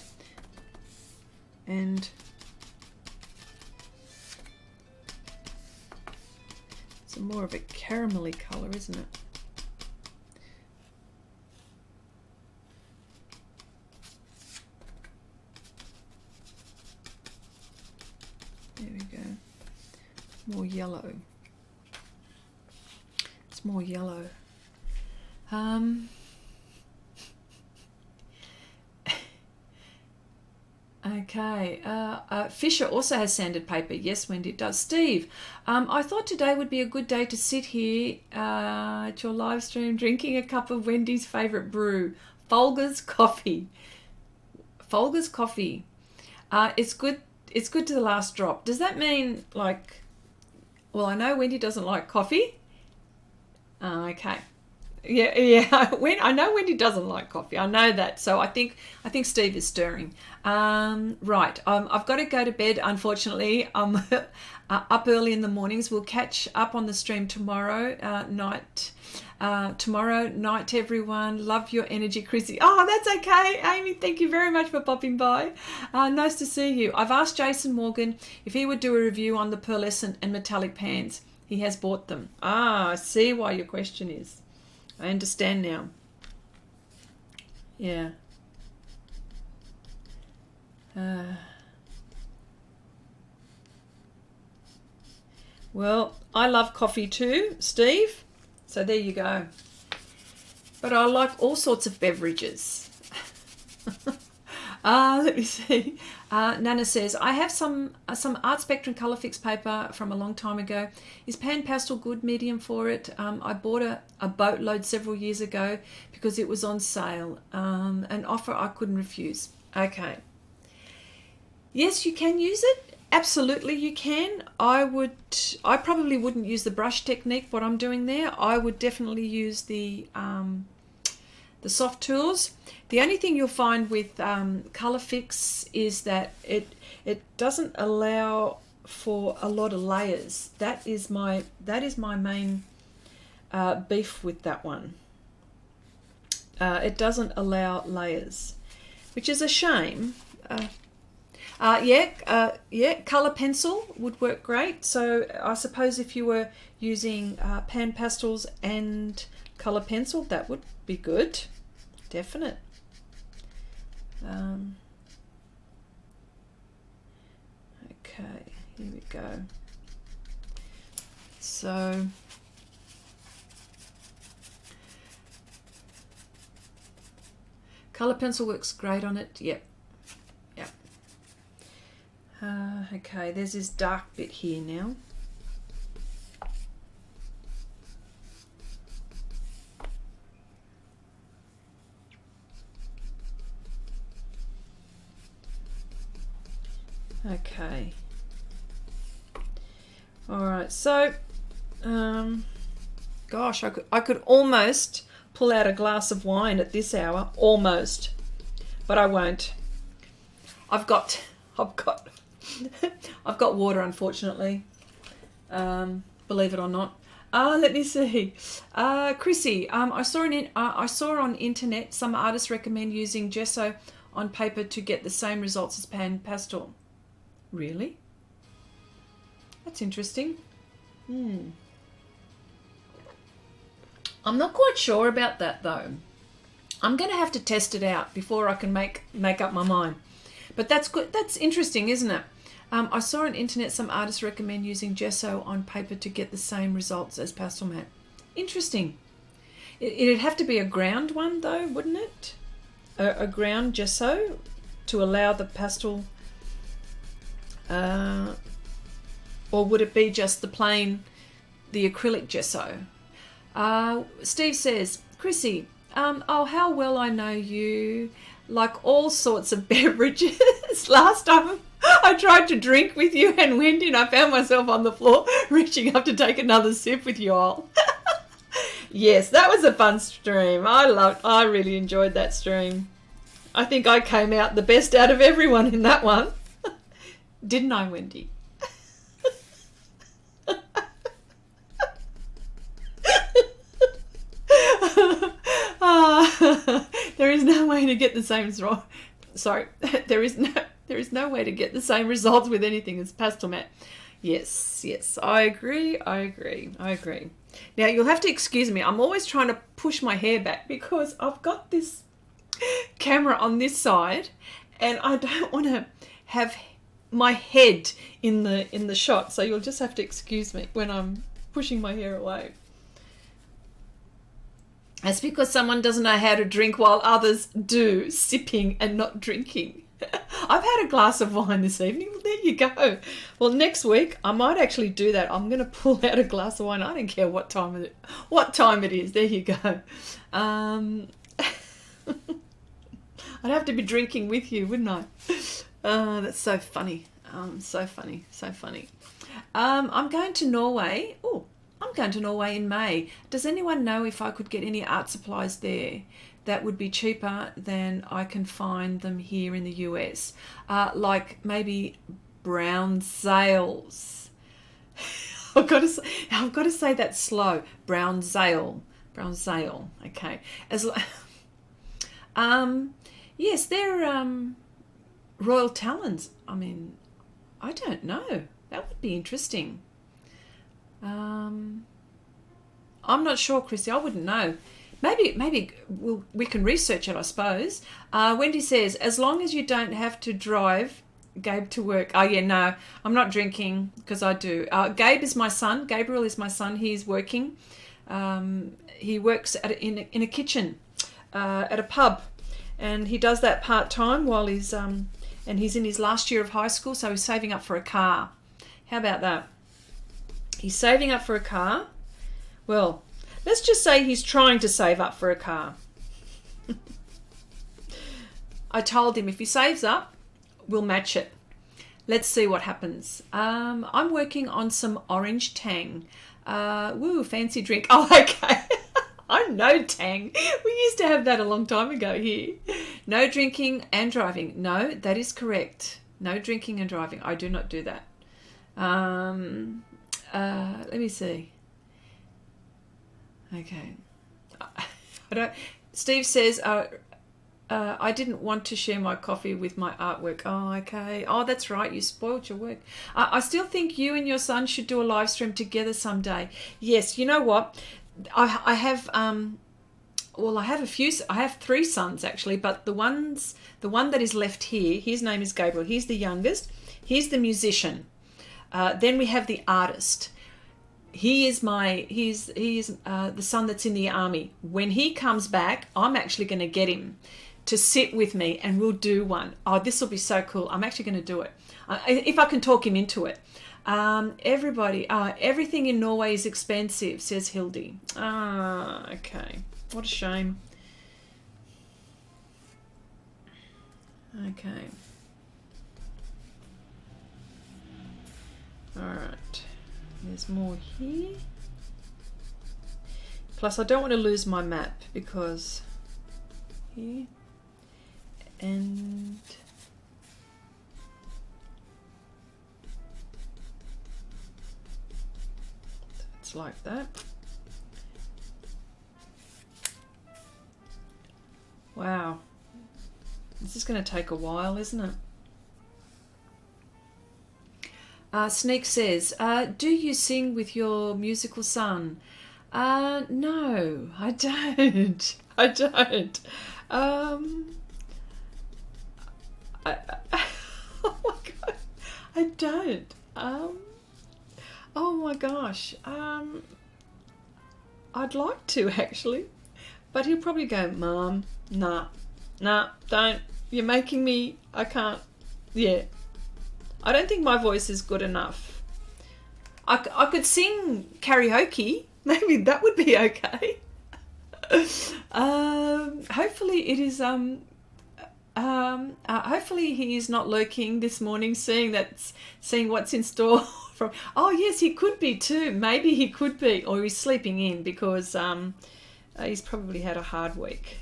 And it's more of a caramelly colour, isn't it? There we go. More yellow. It's more yellow. Okay. Fisher also has sanded paper. Yes, Wendy, it does. Steve, I thought today would be a good day to sit here at your live stream drinking a cup of Wendy's favourite brew, Folger's coffee. Folger's coffee. It's good. It's good to the last drop. Does that mean like? Well, I know Wendy doesn't like coffee. Okay. Yeah. I know Wendy doesn't like coffee. I know that. So I think Steve is stirring. Right. I've got to go to bed. Unfortunately, I'm up early in the mornings. We'll catch up on the stream tomorrow night. Tomorrow night, everyone. Love your energy, Chrissy. Oh, that's okay, Amy. Thank you very much for popping by. Nice to see you. I've asked Jason Morgan if he would do a review on the pearlescent and metallic pans. He has bought them. I see why your question is. I understand now. Yeah. Well, I love coffee too, Steve. So there you go. But I like all sorts of beverages. Let me see. Nana says, I have some Art Spectrum Colour Fix paper from a long time ago. Is Pan Pastel good medium for it? I bought a boatload several years ago because it was on sale. An offer I couldn't refuse. Okay. Yes, you can use it. Absolutely, you can. I probably wouldn't use the brush technique, what I'm doing there. I would definitely use the Sofft Tools. The only thing you'll find with Colour Fix is that it doesn't allow for a lot of layers. That is my main beef with that one. It doesn't allow layers, which is a shame. Colour pencil would work great. So I suppose if you were using pan pastels and colour pencil, that would be good. Definite. Okay, here we go. So colour pencil works great on it. Yep. Okay, there's this dark bit here now. Okay. All right. So, gosh, I could almost pull out a glass of wine at this hour, almost, but I won't. I've got I've got water, unfortunately. Believe it or not. Let me see. Chrissy, I saw on internet some artists recommend using gesso on paper to get the same results as pan pastel. Really? That's interesting. I'm not quite sure about that though. I'm going to have to test it out before I can make up my mind. But that's good. That's interesting, isn't it? I saw on internet some artists recommend using gesso on paper to get the same results as Pastelmat. Interesting. It'd have to be a ground one though, wouldn't it? A ground gesso to allow the pastel, or would it be just the acrylic gesso? Steve says, Chrissy, oh, how well I know you. Like all sorts of beverages. Last time I tried to drink with you and Wendy, and I found myself on the floor reaching up to take another sip with you all. Yes, that was a fun stream. I really enjoyed that stream. I think I came out the best out of everyone in that one. Didn't I, Wendy? There is no way to get the same there is no way to get the same results with anything as Pastelmat. Yes, I agree. Now you'll have to excuse me. I'm always trying to push my hair back because I've got this camera on this side, and I don't want to have my head in the shot. So you'll just have to excuse me when I'm pushing my hair away. That's because someone doesn't know how to drink while others do, sipping and not drinking. I've had a glass of wine this evening. Well, there you go. Well, next week I might actually do that. I'm going to pull out a glass of wine. I don't care what time it is. There you go. I'd have to be drinking with you, wouldn't I? That's so funny. So funny. I'm going to Norway. I'm going to Norway in May. Does anyone know if I could get any art supplies there that would be cheaper than I can find them here in the US? Like maybe brown sails. I've got to say that slow. Brown sail. Okay. Yes, they're Royal Talons. I mean, I don't know. That would be interesting. I'm not sure, Chrissy. I wouldn't know. Maybe we can research it, I suppose. Wendy says, as long as you don't have to drive Gabe to work. Oh, yeah, no, I'm not drinking because I do. Gabe is my son. Gabriel is my son. He's working. He works in a kitchen at a pub, and he does that part-time while he's in his last year of high school, so he's saving up for a car. How about that? He's saving up for a car. Well, let's just say he's trying to save up for a car. I told him if he saves up, we'll match it. Let's see what happens. I'm working on some orange tang. Woo, fancy drink. Oh, okay. I know tang. We used to have that a long time ago here. No drinking and driving. No, that is correct. No drinking and driving. I do not do that. Let me see. Okay. Steve says, I didn't want to share my coffee with my artwork. Oh, okay. Oh, that's right. You spoiled your work. I still think you and your son should do a live stream together someday. Yes. You know what? I have three sons actually, but the one that is left here, his name is Gabriel. He's the youngest. He's the musician. Then we have the artist. He is the son that's in the army. When he comes back, I'm actually going to get him to sit with me and we'll do one. Oh, this will be so cool. I'm actually going to do it. If I can talk him into it. Everything in Norway is expensive, says Hildy. Okay. What a shame. Okay. All right. There's more here. Plus, I don't want to lose my map because here and just like that. Wow. This is going to take a while, isn't it? Sneak says, do you sing with your musical son? No, I don't. I don't. Oh my God, I don't. Oh my gosh. I'd like to actually, but he'll probably go, Mom, nah, don't. You're making me. I can't. Yeah. I don't think my voice is good enough. I could sing karaoke. Maybe that would be okay. Hopefully it is. Hopefully he is not lurking this morning, seeing what's in store. From. Oh yes, he could be too. Maybe he could be, or he's sleeping in because he's probably had a hard week.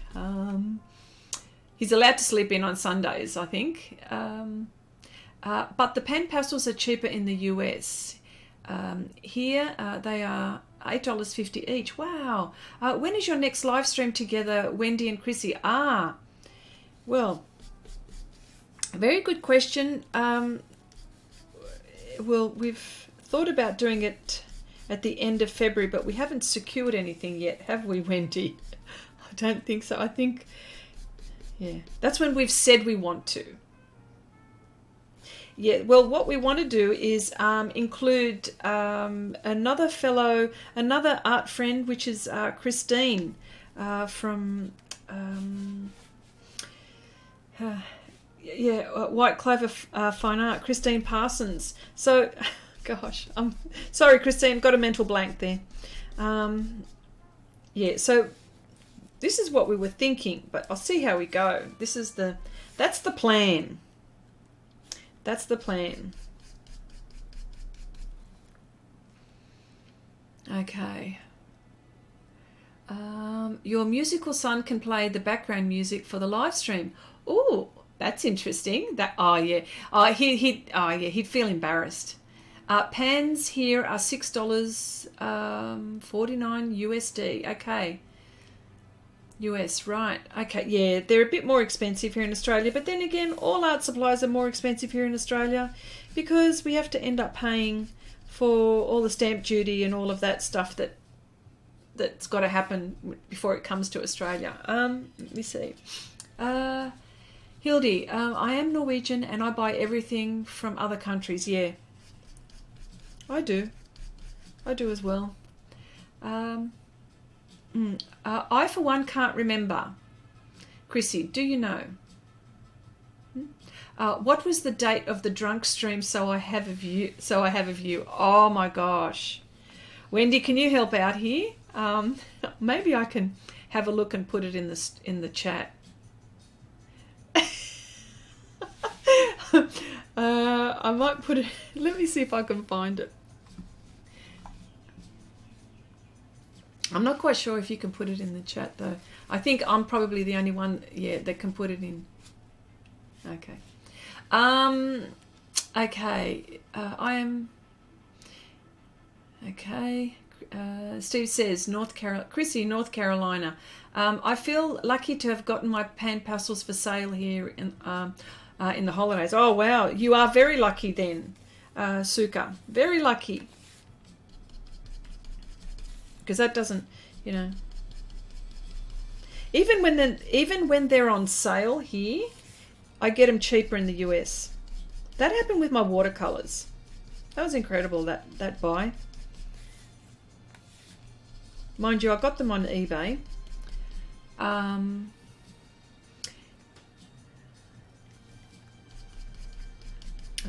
He's allowed to sleep in on Sundays, I think. But the pen pastels are cheaper in the US. Here they are $8.50 each. Wow. When is your next live stream together, Wendy and Chrissy? Well, very good question. Well, we've thought about doing it at the end of February, but we haven't secured anything yet, have we, Wendy? I don't think so. I think, yeah, that's when we've said we want to. Yeah, well, what we want to do is include another art friend, which is Christine from White Clover Fine Art, Christine Parsons. So, gosh, I'm sorry, Christine, got a mental blank there. Yeah, so this is what we were thinking, but I'll see how we go. That's the plan. That's the plan. Okay. Your musical son can play the background music for the live stream. Oh, that's interesting. He'd feel embarrassed. Pans here are $6.49 USD. Okay. US, right. Okay, yeah, they're a bit more expensive here in Australia, but then again, all art supplies are more expensive here in Australia because we have to end up paying for all the stamp duty and all of that stuff that's got to happen before it comes to Australia. Let me see. Hildy, I am Norwegian and I buy everything from other countries. Yeah, I do as well. I, for one, can't remember. Chrissy, do you know? What was the date of the drunk stream so I have a view? Oh my gosh. Wendy, can you help out here? Maybe I can have a look and put it in the chat. I might put it. Let me see if I can find it. I'm not quite sure if you can put it in the chat though. I think I'm probably the only one, that can put it in. Okay. Okay. I am. Okay. Steve says Chrissy, North Carolina. I feel lucky to have gotten my pan pastels for sale here in the holidays. Oh wow, you are very lucky then, Suka. Very lucky. Because that doesn't, even when they're on sale here, I get them cheaper in the US. That happened with my watercolors. That was incredible, that buy. Mind you, I got them on eBay.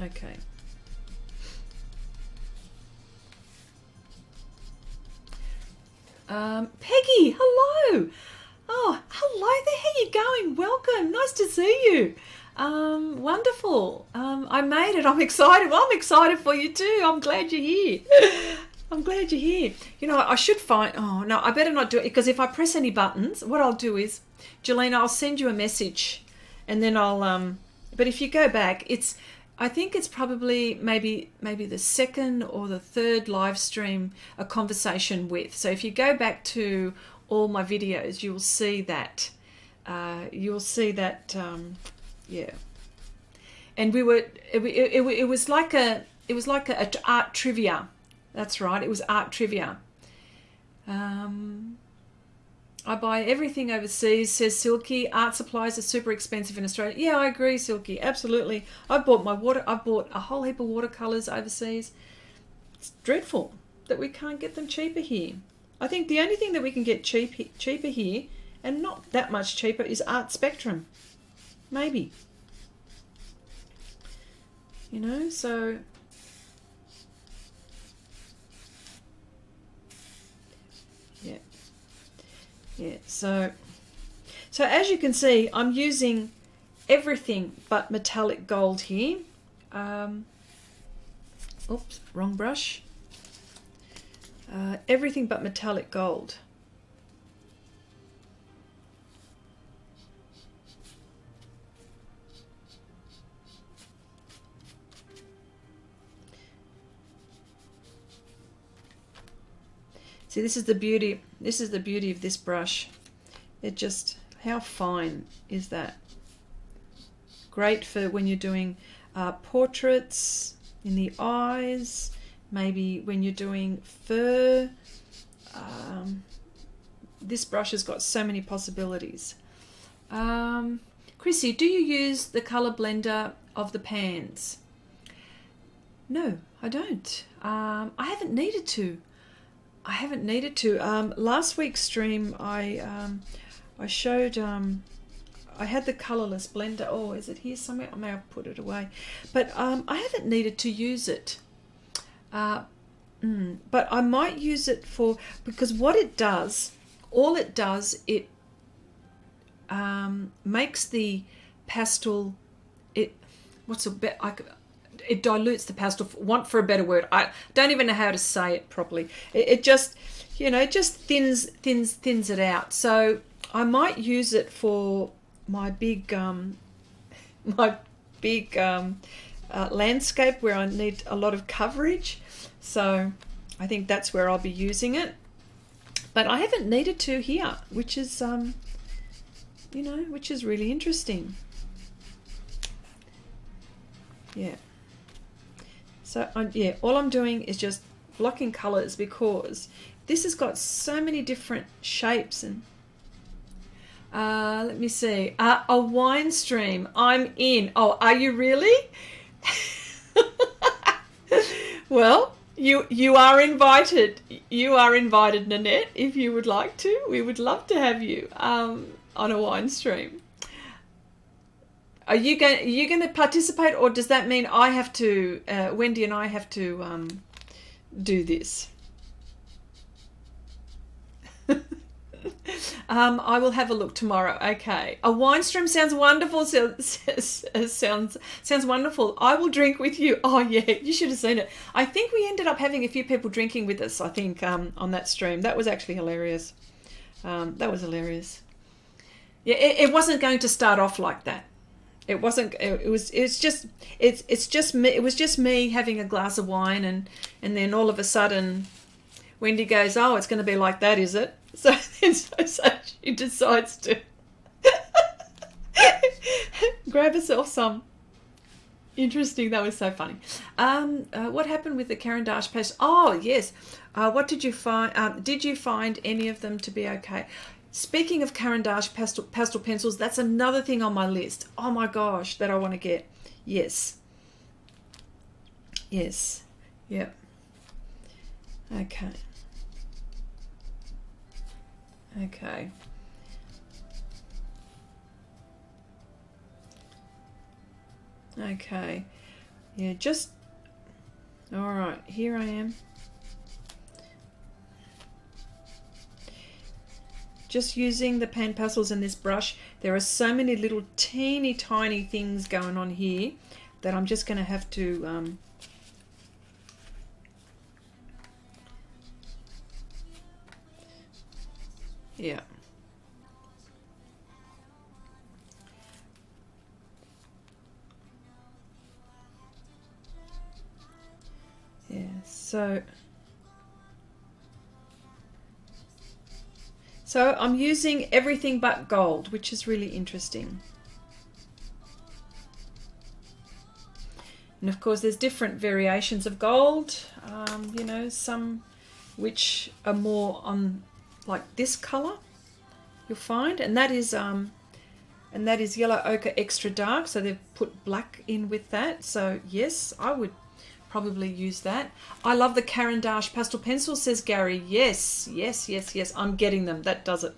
Okay. Peggy, hello. Oh, hello there. How you going? Welcome. Nice to see you. Wonderful. I made it. I'm excited. Well, I'm excited for you too. I'm glad you're here. I should find... Oh, no, I better not do it because if I press any buttons, what I'll do is, Jelena, I'll send you a message and then I'll... But if you go back, it's I think it's probably maybe the second or the third live stream a conversation with. So if you go back to all my videos, you'll see that. Yeah. And it was like a art trivia. That's right. It was art trivia. I buy everything overseas, says Silky. Art supplies are super expensive in Australia. Yeah, I agree, Silky. Absolutely. I bought a whole heap of watercolors overseas. It's dreadful that we can't get them cheaper here. I think the only thing that we can get cheaper here, and not that much cheaper, is Art Spectrum. Maybe. You know, so yeah. Yeah, so as you can see, I'm using everything but metallic gold here. Oops, wrong brush. Everything but metallic gold. See, this is the beauty. This is the beauty of this brush. It just, how fine is that? Great for when you're doing portraits in the eyes, maybe when you're doing fur. This brush has got so many possibilities. Chrissy, do you use the color blender of the pans? No, I don't. I haven't needed to. Last week's stream, I showed. I had the colorless blender. Oh, is it here somewhere? I may have put it away, but I haven't needed to use it. But I might use it because what it does, it makes the pastel. It dilutes the pastel, for a better word. I don't even know how to say it properly. It just, just thins it out. So I might use it for my big landscape where I need a lot of coverage. So I think that's where I'll be using it. But I haven't needed to here, which is which is really interesting. Yeah. So all I'm doing is just blocking colors because this has got so many different shapes. And let me see, a wine stream. I'm in. Oh, are you really? Well, you are invited. You are invited, Nanette. If you would like to, we would love to have you on a wine stream. Are you going to participate, or does that mean I have to, Wendy and I have to do this? I will have a look tomorrow. Okay, a wine stream sounds wonderful. Sounds wonderful. I will drink with you. Oh yeah, you should have seen it. I think we ended up having a few people drinking with us. I think on that stream. That was actually hilarious. That was hilarious. Yeah, it wasn't going to start off like that. It wasn't. It's just me having a glass of wine, and then all of a sudden, Wendy goes, "Oh, it's going to be like that, is it?" So she decides to grab herself some. Interesting. That was so funny. What happened with the Caran d'Ache pastel? Oh yes. What did you find? Did you find any of them to be okay? Speaking of Caran d'Ache pastel pencils, that's another thing on my list. Oh my gosh, that I want to get. Yes. Yes. Yep. Okay. Okay. Okay. Yeah, just... All right, here I am. Just using the PanPastels and this brush. There are so many little teeny tiny things going on here that I'm just going to have to yeah. So I'm using everything but gold, which is really interesting. And of course there's different variations of gold, you know, some which are more on like this color, you'll find, and that is yellow ochre extra dark, so they've put black in with that. So yes, I would probably use that. I love the Caran d'Ache pastel pencils, says Gary. Yes, yes, yes, yes, I'm getting them. That does it.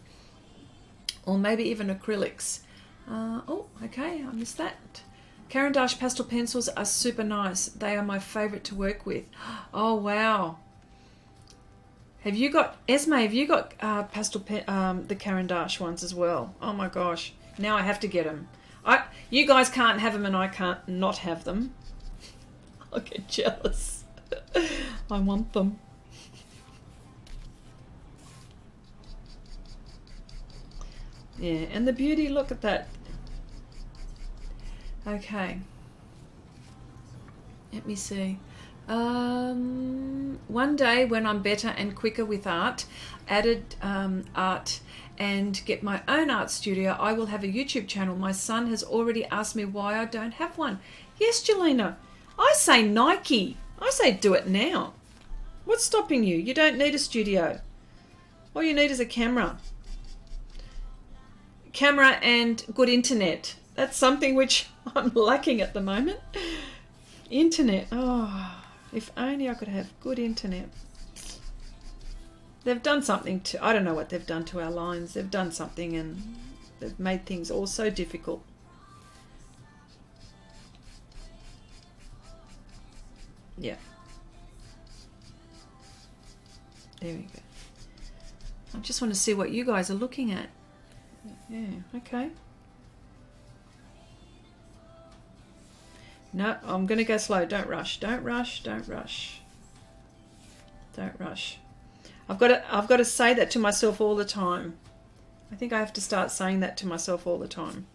Or maybe even acrylics. Oh, okay, I missed that. Caran d'Ache pastel pencils are super nice. They are my favorite to work with. Oh, wow. Have you got, Esme, have you got the Caran d'Ache ones as well? Oh my gosh. Now I have to get them. You guys can't have them and I can't not have them. I'll get jealous. I want them. Yeah, and the beauty, look at that. Okay. Let me see. One day when I'm better and quicker with art, art, and get my own art studio, I will have a YouTube channel. My son has already asked me why I don't have one. Yes, Jelena. I say Nike. I say do it now. What's stopping you? You don't need a studio. All you need is a camera. Camera and good internet. That's something which I'm lacking at the moment. Internet. Oh, if only I could have good internet. They've done something to, I don't know what they've done to our lines. They've done something and they've made things all so difficult. Yeah. There we go. I just want to see what you guys are looking at. Yeah, okay. No, I'm going to go slow. Don't rush. Don't rush. Don't rush. Don't rush. I've got to say that to myself all the time. I think I have to start saying that to myself all the time.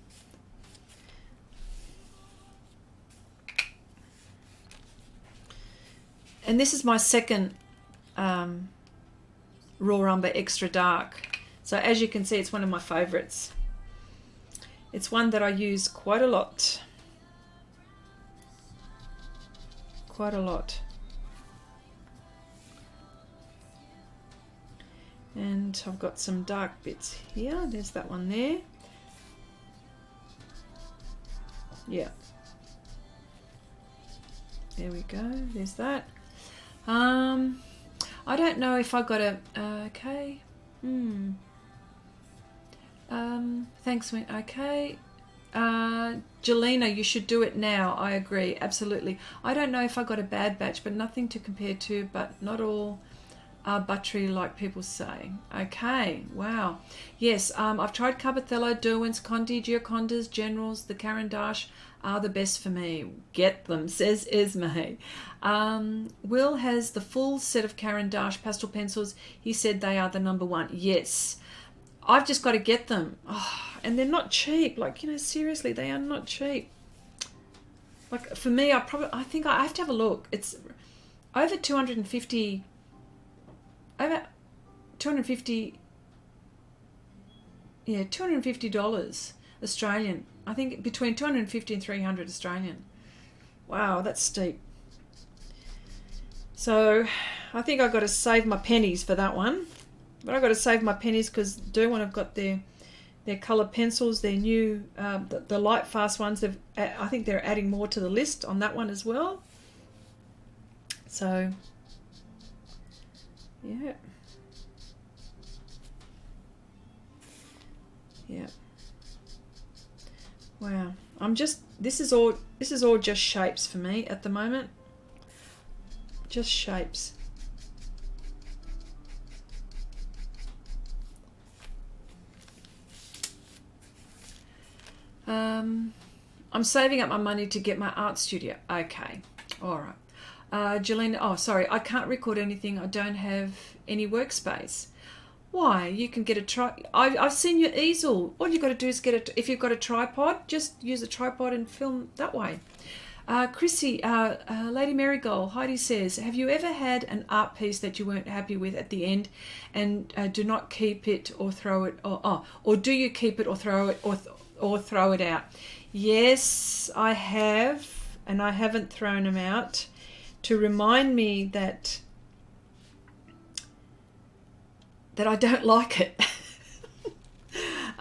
And this is my second Raw Umber Extra Dark. So as you can see, it's one of my favorites. It's one that I use quite a lot. Quite a lot. And I've got some dark bits here. There's that one there. Yeah. There we go. There's that. I don't know if I got a okay. Thanks. Okay. Jelena, you should do it now. I agree. Absolutely. I don't know if I got a bad batch, but nothing to compare to, but not all are buttery like people say. Okay. Wow. Yes. I've tried Carbothello, Derwent's, Condi, Giocondas, Generals. The Caran d'Ache are the best for me. Get them, says Esme. Will has the full set of Caran d'Ache pastel pencils. He said they are the #1. Yes. I've just got to get them. Oh, and they're not cheap. Like, you know, seriously, they are not cheap. Like, for me, I think I have to have a look. It's over 250, yeah, $250 Australian. I think between 250 and 300 Australian. Wow, that's steep. So I think I've got to save my pennies for that one. But I've got to save my pennies because Derwent have got their colour pencils, their new, the light fast ones. I think they're adding more to the list on that one as well. So, yeah. Yeah. Wow. This is all just shapes for me at the moment. Just shapes. I'm saving up my money to get my art studio. Okay. All right. Jelena, oh, sorry. I can't record anything. I don't have any workspace. Why? You can get a I've seen your easel. All you got to do is if you've got a tripod, just use a tripod and film that way. Chrissy, Lady Marigold, Heidi says, have you ever had an art piece that you weren't happy with at the end, and do not keep it or throw it, or do you keep it or throw it or throw it out? Yes, I have, and I haven't thrown them out to remind me that I don't like it.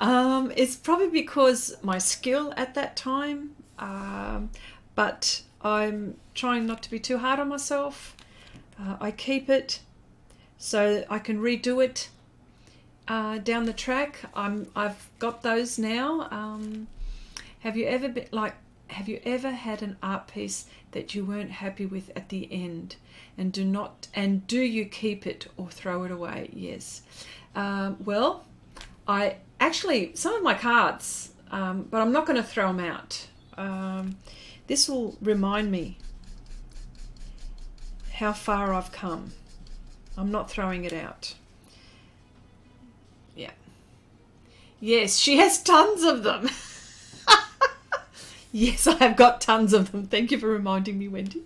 It's probably because my skill at that time. But I'm trying not to be too hard on myself. I keep it so I can redo it down the track. I've got those now. Have you ever had an art piece that you weren't happy with at the end, and do you keep it or throw it away? Yes. Well, I actually, some of my cards, but I'm not going to throw them out. This will remind me how far I've come. I'm not throwing it out. Yeah. Yes, she has tons of them. Yes, I have got tons of them. Thank you for reminding me, Wendy.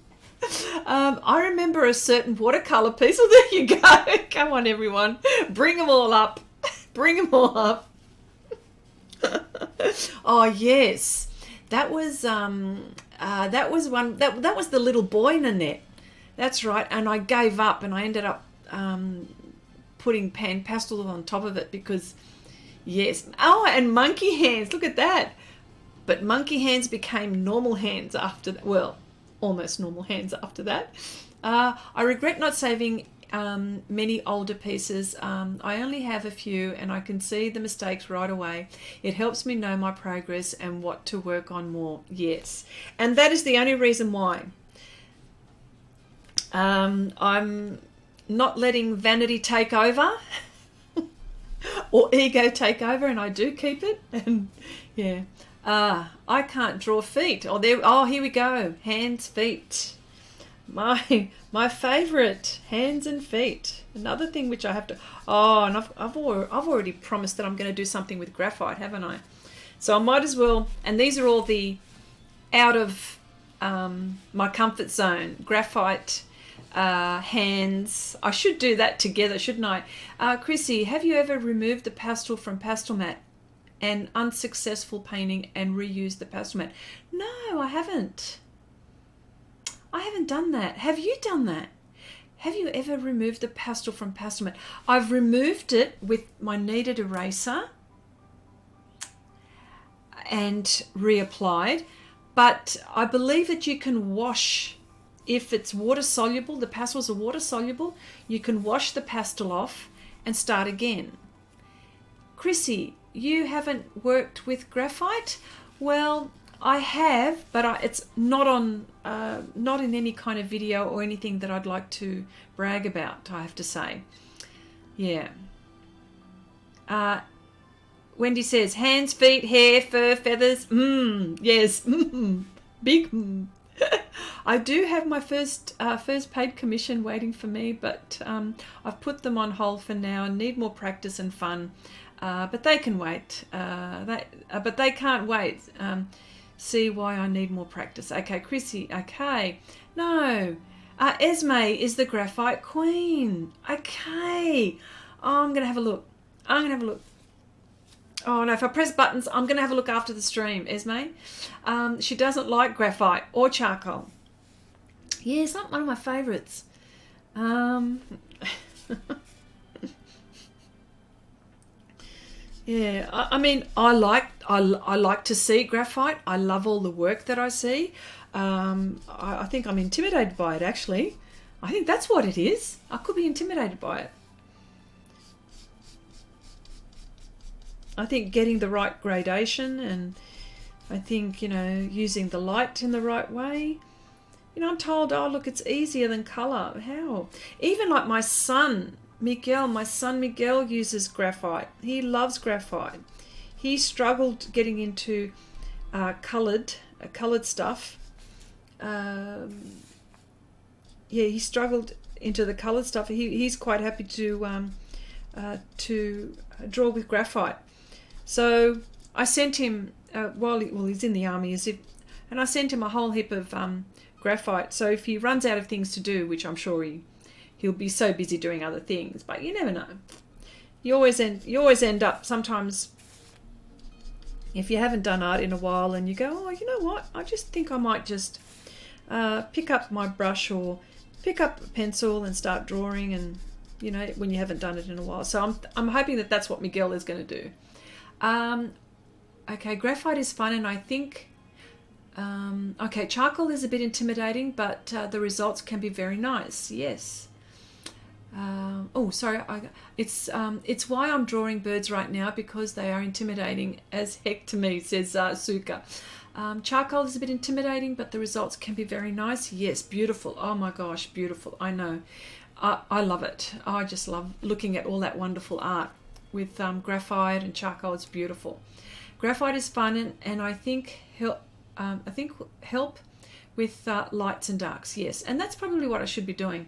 I remember a certain watercolor piece. Oh, there you go. Come on, everyone. Bring them all up. Bring them all up. Oh, yes. That was one. That was the little boy, Nanette. That's right. And I gave up, and I ended up putting PanPastels on top of it because, yes. Oh, and monkey hands. Look at that. But monkey hands became normal hands after that. Well, almost normal hands after that. I regret not saving many older pieces. I only have a few, and I can see the mistakes right away. It helps me know my progress and what to work on more. Yes, and that is the only reason why. I'm not letting vanity take over or ego take over, and I do keep it. And yeah, I can't draw feet. Oh, here we go. Hands, feet. My favourite, hands and feet. Another thing which I have to. Oh, and I've already promised that I'm going to do something with graphite, haven't I? So I might as well. And these are all the out of my comfort zone. Graphite, hands. I should do that together, shouldn't I? Chrissy, have you ever removed the pastel from Pastelmat and unsuccessful painting and reused the Pastelmat? No, I haven't. I haven't done that. Have you done that? Have you ever removed the pastel from Pastelmat? I've removed it with my kneaded eraser and reapplied, but I believe that you can wash, if it's water soluble, the pastels are water soluble, you can wash the pastel off and start again. Chrissy, you haven't worked with graphite? Well, I have, but it's not on, not in any kind of video or anything that I'd like to brag about, I have to say. Yeah. Wendy says, hands, feet, hair, fur, feathers. Yes. Big. I do have my first paid commission waiting for me, but I've put them on hold for now and need more practice and fun. But they can wait. But they can't wait. See why I need more practice. Okay, Chrissy. Okay. No. Esme is the graphite queen. Okay. Oh, I'm going to have a look. Oh, no. If I press buttons, I'm going to have a look after the stream, Esme. She doesn't like graphite or charcoal. Yeah, it's not one of my favourites. Yeah, I mean, I like to see graphite. I love all the work that I see. I think I'm intimidated by it, actually. I think that's what it is. I could be intimidated by it. I think getting the right gradation, and I think, using the light in the right way. I'm told, oh, look, it's easier than colour. How? Even like my son Miguel uses graphite. He loves graphite. He struggled getting into coloured stuff. He struggled into the coloured stuff. He's quite happy to draw with graphite. So I sent him while he's in the army, and And I sent him a whole heap of graphite. So if he runs out of things to do, which I'm sure he'll be so busy doing other things, but you never know. You always end up sometimes, if you haven't done art in a while and you go, oh, you know what, I just think I might just pick up my brush or pick up a pencil and start drawing, and you know, when you haven't done it in a while. So I'm hoping that that's what Miguel is going to do. Okay, graphite is fun, and I think okay, charcoal is a bit intimidating, but the results can be very nice. Yes. Oh, sorry. It's why I'm drawing birds right now, because they are intimidating as heck to me, says Suka. Charcoal is a bit intimidating, but the results can be very nice. Yes, beautiful. Oh my gosh, beautiful. I know. I love it. I just love looking at all that wonderful art with graphite and charcoal. It's beautiful. Graphite is fun, and I think help with lights and darks. Yes, and that's probably what I should be doing.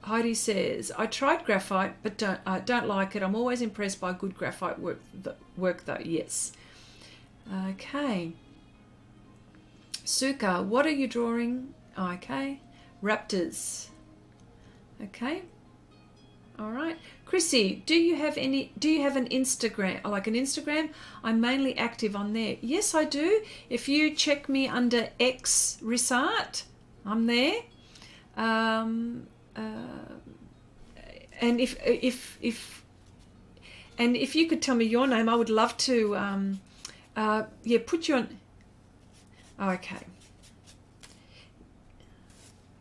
Heidi says, I tried graphite, but don't like it. I'm always impressed by good graphite work though. Yes. Okay. Suka, what are you drawing? Okay. Raptors. Okay. All right. Chrissy, do you have an Instagram? Like an Instagram? I'm mainly active on there. Yes, I do. If you check me under X Risart, I'm there. And if you could tell me your name, I would love to put you on. Oh, okay.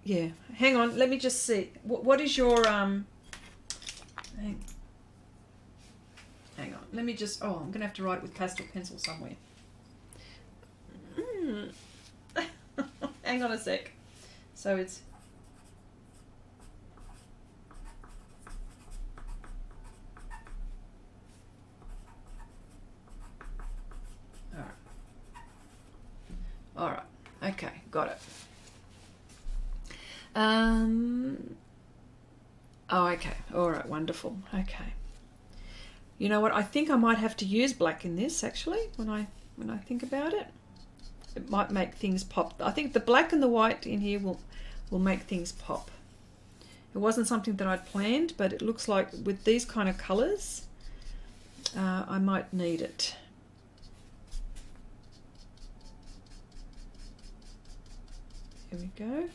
Yeah, hang on, let me just see. What is your hang on, let me just, I'm gonna have to write it with pastel pencil somewhere. Hang on a sec. So it's all right. Okay, got it. Oh, okay. All right, wonderful. Okay. You know what? I think I might have to use black in this actually. When I think about it, it might make things pop. I think the black and the white in here will make things pop. It wasn't something that I'd planned, but it looks like with these kind of colors, I might need it. Here we go.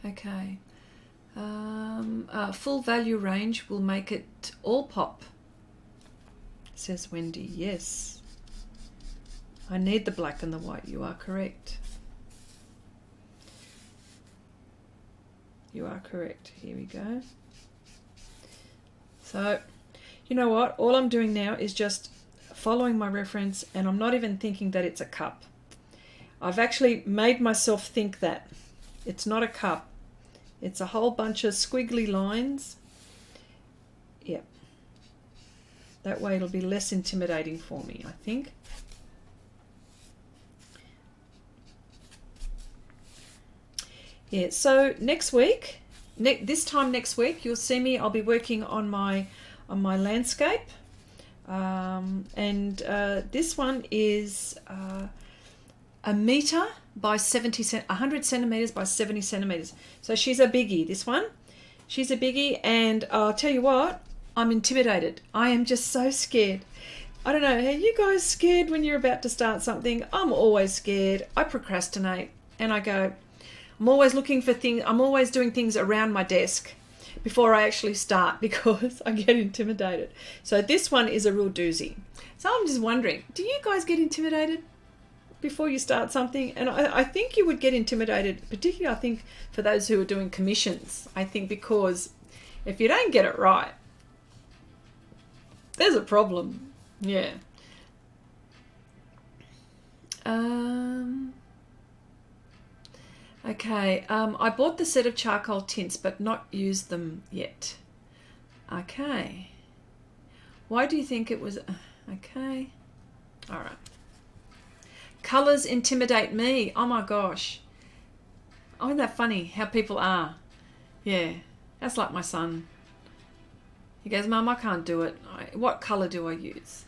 Okay. Full value range will make it all pop, says Wendy. Yes. I need the black and the white. You are correct. You are correct. Here we go. So, you know what? All I'm doing now is just following my reference, and I'm not even thinking that it's a cup. I've actually made myself think that it's not a cup. It's a whole bunch of squiggly lines. Yep. That way it'll be less intimidating for me, I think. Yeah, so next week, this time next week, you'll see me. I'll be working on my landscape, and this one is a meter by 100 centimeters by 70 centimeters. So she's a biggie. This one, she's a biggie, and I'll tell you what, I'm intimidated. I am just so scared. I don't know. Are you guys scared when you're about to start something? I'm always scared. I procrastinate, and I go. I'm always looking for things. I'm always doing things around my desk before I actually start because I get intimidated. So this one is a real doozy. So I'm just wondering, do you guys get intimidated before you start something? And I think you would get intimidated, particularly I think for those who are doing commissions. I think because if you don't get it right, there's a problem. Yeah. Okay, I bought the set of charcoal tints but not used them yet. Okay. Why do you think it was... Okay. All right. Colours intimidate me. Oh my gosh. Oh, isn't that funny how people are? Yeah, that's like my son. He goes, Mum, I can't do it. What colour do I use?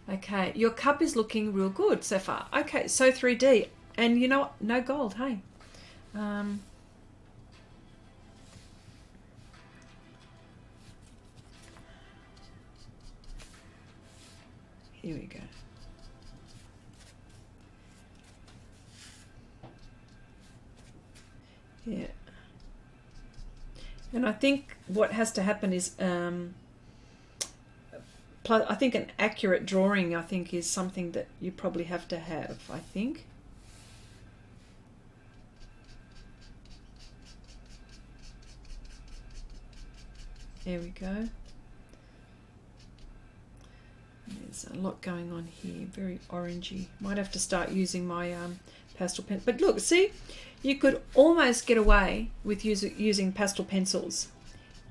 Okay, your cup is looking real good so far. Okay, so 3D. And you know what? No gold, hey. Here we go. Yeah. And I think what has to happen is, plus, I think an accurate drawing, I think, is something that you probably have to have, I think. There we go. There's a lot going on here, very orangey. Might have to start using my pastel pen. But look, see, you could almost get away with using pastel pencils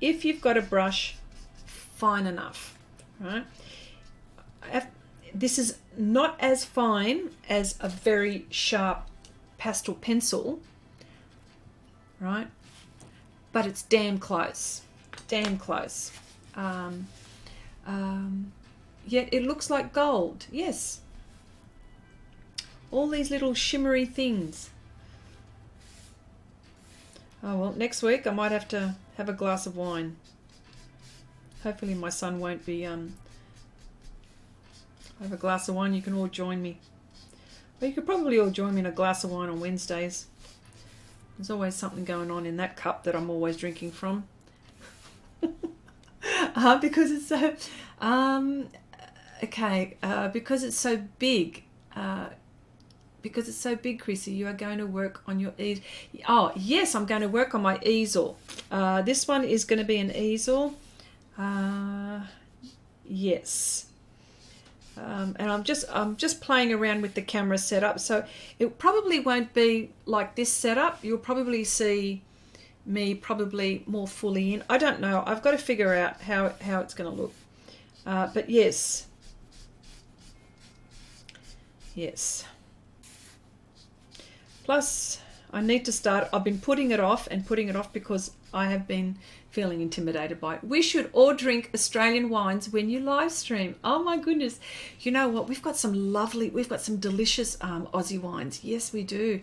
if you've got a brush fine enough, right? This is not as fine as a very sharp pastel pencil, right? But it's damn close, damn close. Yet it looks like gold, yes. All these little shimmery things. Oh well, next week I might have to have a glass of wine. Hopefully my son won't be have a glass of wine. You can all join me. Well, you could probably all join me in a glass of wine on Wednesdays. There's always something going on in that cup that I'm always drinking from. Because it's so because it's so big. Because it's so big, Chrissy, you are going to work on your easel. Oh, yes, I'm going to work on my easel. This one is going to be an easel. Yes. And I'm just playing around with the camera setup, so it probably won't be like this setup. You'll probably see me probably more fully in. I don't know. I've got to figure out how it's going to look. But yes. Yes. Plus, I need to start. I've been putting it off because I have been feeling intimidated by it. We should all drink Australian wines when you live stream. Oh my goodness. You know what? We've got some delicious Aussie wines. Yes, we do.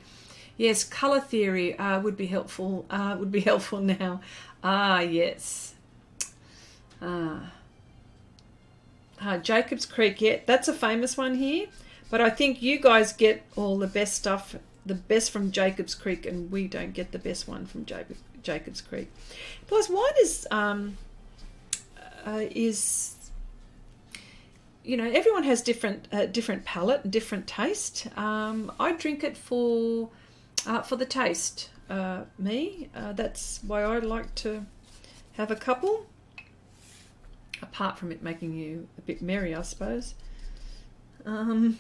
Yes, colour theory would be helpful now. Yes. Jacob's Creek, yeah, that's a famous one here. But I think you guys get all the best stuff, the best from Jacob's Creek, and we don't get the best one from Jacob's Creek. Plus, wine is everyone has different palate and different taste. I drink it for the taste. That's why I like to have a couple. Apart from it making you a bit merry, I suppose. Oh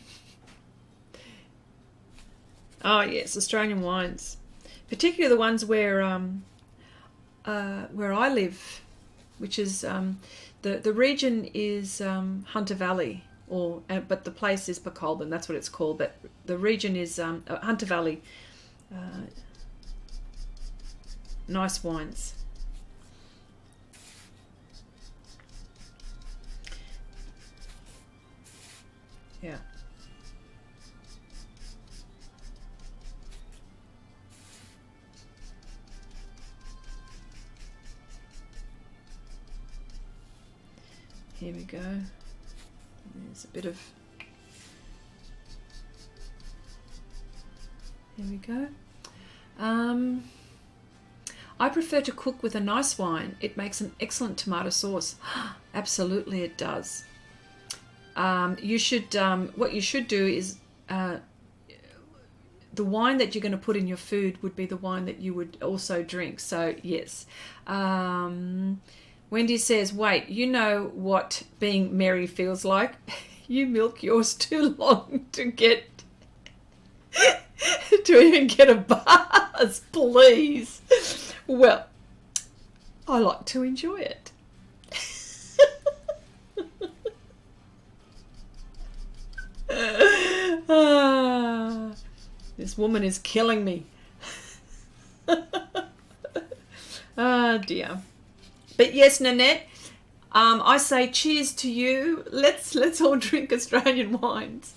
yes, Australian wines, particularly the ones where I live, which is the region is Hunter Valley, but the place is Pecolbin. That's what it's called. But the region is Hunter Valley. Nice wines. Yeah. Here we go. There's a bit of... Here we go. I prefer to cook with a nice wine. It makes an excellent tomato sauce. Absolutely it does. What you should do is the wine that you're going to put in your food would be the wine that you would also drink. So yes. Wendy says, wait, you know what being merry feels like? You milk yours too long to get to even get a buzz, please. Well, I like to enjoy it. This woman is killing me. Ah, dear. But yes, Nanette, I say cheers to you. Let's all drink Australian wines.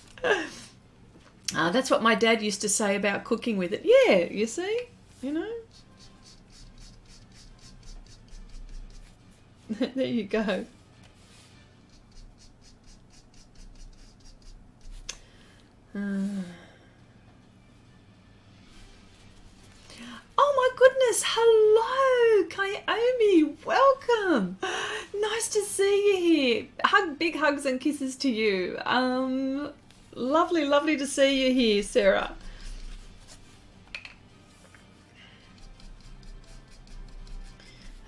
That's what my dad used to say about cooking with it. Yeah, you see, you know. There you go. Oh my goodness, hello Kaomi, welcome. Nice to see you here. Big hugs and kisses to you. Lovely to see you here, Sarah.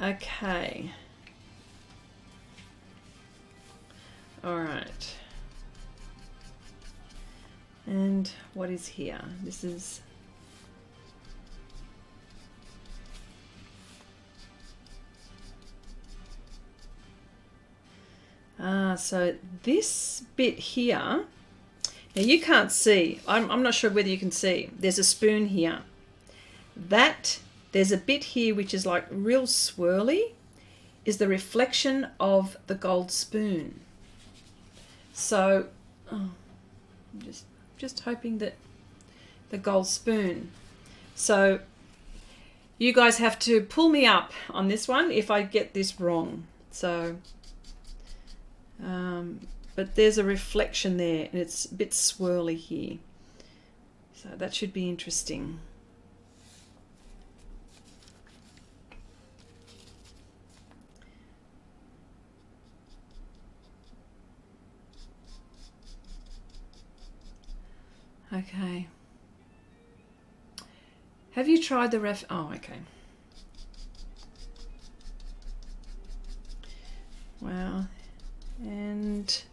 Okay. All right. And what is here? This is so this bit here, now you can't see, I'm not sure whether you can see, there's a spoon here. There's a bit here which is like real swirly, is the reflection of the gold spoon. So, I'm just hoping that the gold spoon. So, you guys have to pull me up on this one if I get this wrong. So, but there's a reflection there and it's a bit swirly here. So that should be interesting. Okay. Have you tried the oh, okay. Wow. And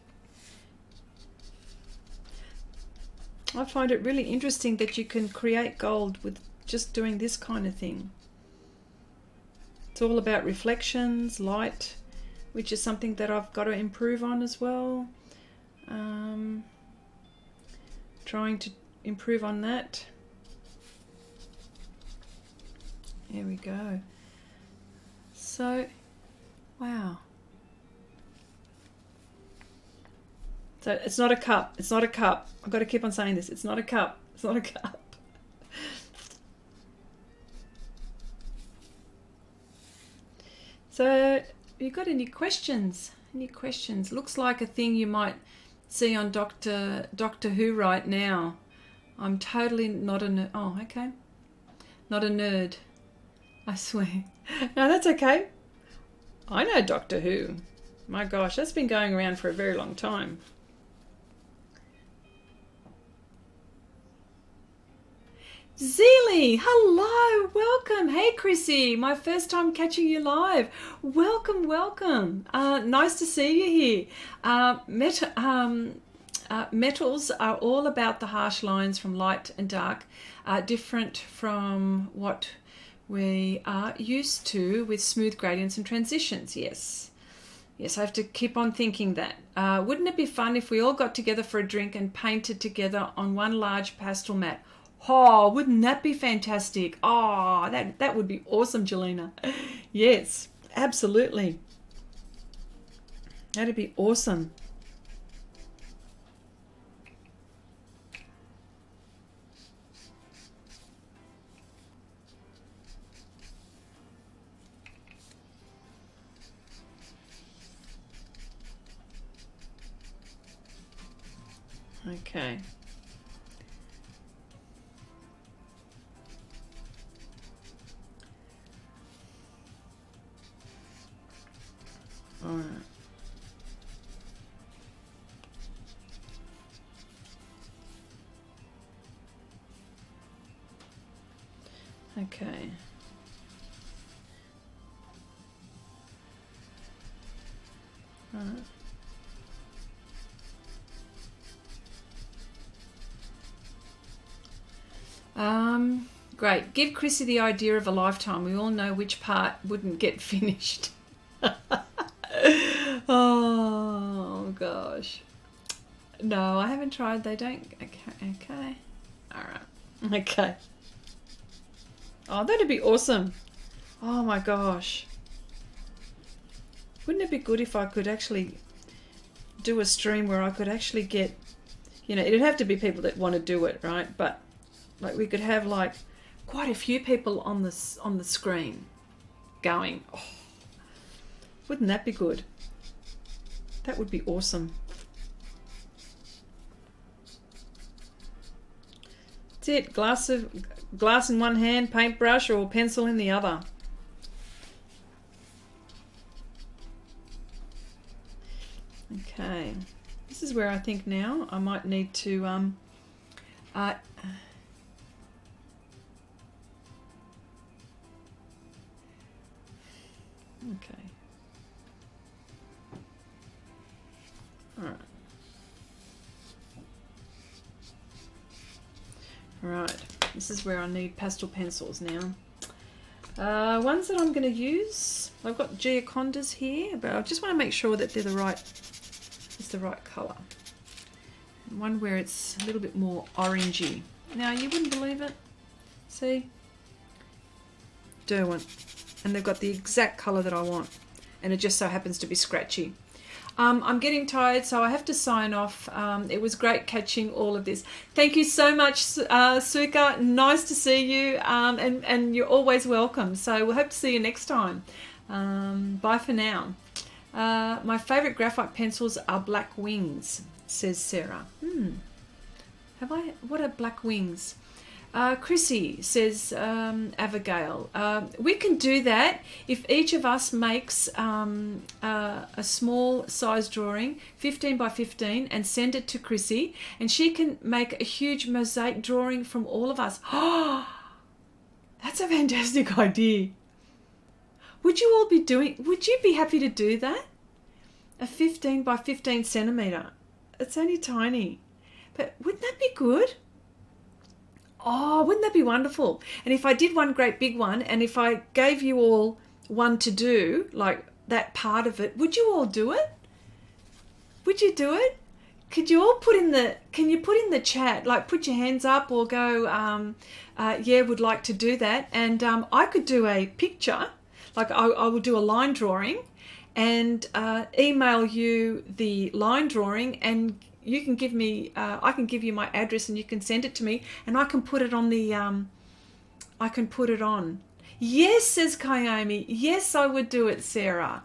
I find it really interesting that you can create gold with just doing this kind of thing. It's all about reflections, light, which is something that I've got to improve on as well. Trying to improve on that. There we go. So, wow. So it's not a cup. It's not a cup. I've got to keep on saying this. It's not a cup. It's not a cup. So, you got any questions? Any questions? Looks like a thing you might see on Doctor Who right now. I'm totally not a nerd. Oh, okay. Not a nerd. I swear. No, that's okay. I know Doctor Who. My gosh, that's been going around for a very long time. Zeely, hello, welcome. Hey, Chrissy, my first time catching you live. Welcome, welcome. Nice to see you here. Metals are all about the harsh lines from light and dark, different from what we are used to with smooth gradients and transitions. Yes, I have to keep on thinking that. Wouldn't it be fun if we all got together for a drink and painted together on one large pastel mat? Oh, wouldn't that be fantastic? Oh, that would be awesome, Jelena. Yes, absolutely. That'd be awesome. Okay. All right. Okay. All right. Great. Give Chrissy the idea of a lifetime. We all know which part wouldn't get finished. Oh, gosh. No, I haven't tried. They don't. Okay. All right. Okay. Oh, that'd be awesome. Oh my gosh. Wouldn't it be good if I could actually do a stream where I could actually get, you know, it'd have to be people that want to do it, right? But like we could have like quite a few people on the screen going. Oh, wouldn't that be good? That would be awesome. That's it. Glass in one hand, paintbrush or pencil in the other. Okay, this is where I think now I might need to okay. All right. Right, this is where I need pastel pencils now. Ones that I'm going to use, I've got Giocondas here, but I just want to make sure that they're the right colour. One where it's a little bit more orangey. Now you wouldn't believe it. See? Derwent. And they've got the exact colour that I want. And it just so happens to be scratchy. I'm getting tired, so I have to sign off. It was great catching all of this. Thank you so much, Suka. Nice to see you, and you're always welcome. So we'll hope to see you next time. Bye for now. My favourite graphite pencils are Black Wings, says Sarah. What are Black Wings? Chrissy says, Abigail, we can do that if each of us makes a small size drawing, 15 by 15, and send it to Chrissy, and she can make a huge mosaic drawing from all of us. Oh, that's a fantastic idea. Would you be happy to do that? A 15 by 15 centimetre. It's only tiny. But wouldn't that be good? Oh, wouldn't that be wonderful? And if I did one great big one, and if I gave you all one to do, like that part of it, would you all do it? Would you do it? Could you all can you put in the chat, like put your hands up or go, yeah, would like to do that. And I could do a picture, like I will do a line drawing and email you the line drawing, and you can give me, I can give you my address and you can send it to me, and I can put it on the, I can put it on. Yes, says Kayomi. Yes, I would do it, Sarah.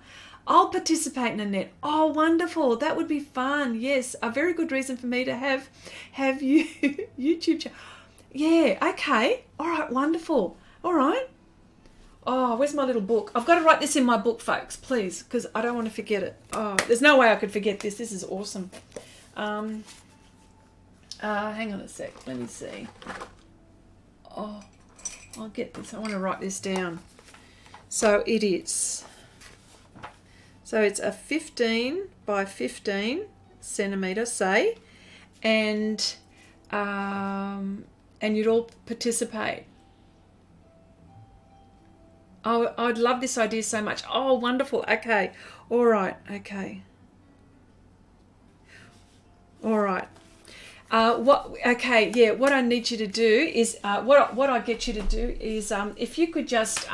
I'll participate, Nanette. Oh, wonderful. That would be fun. Yes, a very good reason for me to have you YouTube channel. Yeah, okay. All right, wonderful. All right. Oh, where's my little book? I've got to write this in my book, folks, please, because I don't want to forget it. Oh, there's no way I could forget this. This is awesome. Hang on a sec. Let me see. Oh, I'll get this. I want to write this down. So it is. So it's a 15 by 15 centimetre, say, and you'd all participate. Oh, I'd love this idea so much. Oh, wonderful. Okay. All right. Okay. All right. Okay. Yeah. What I need you to do is what I get you to do is if you could just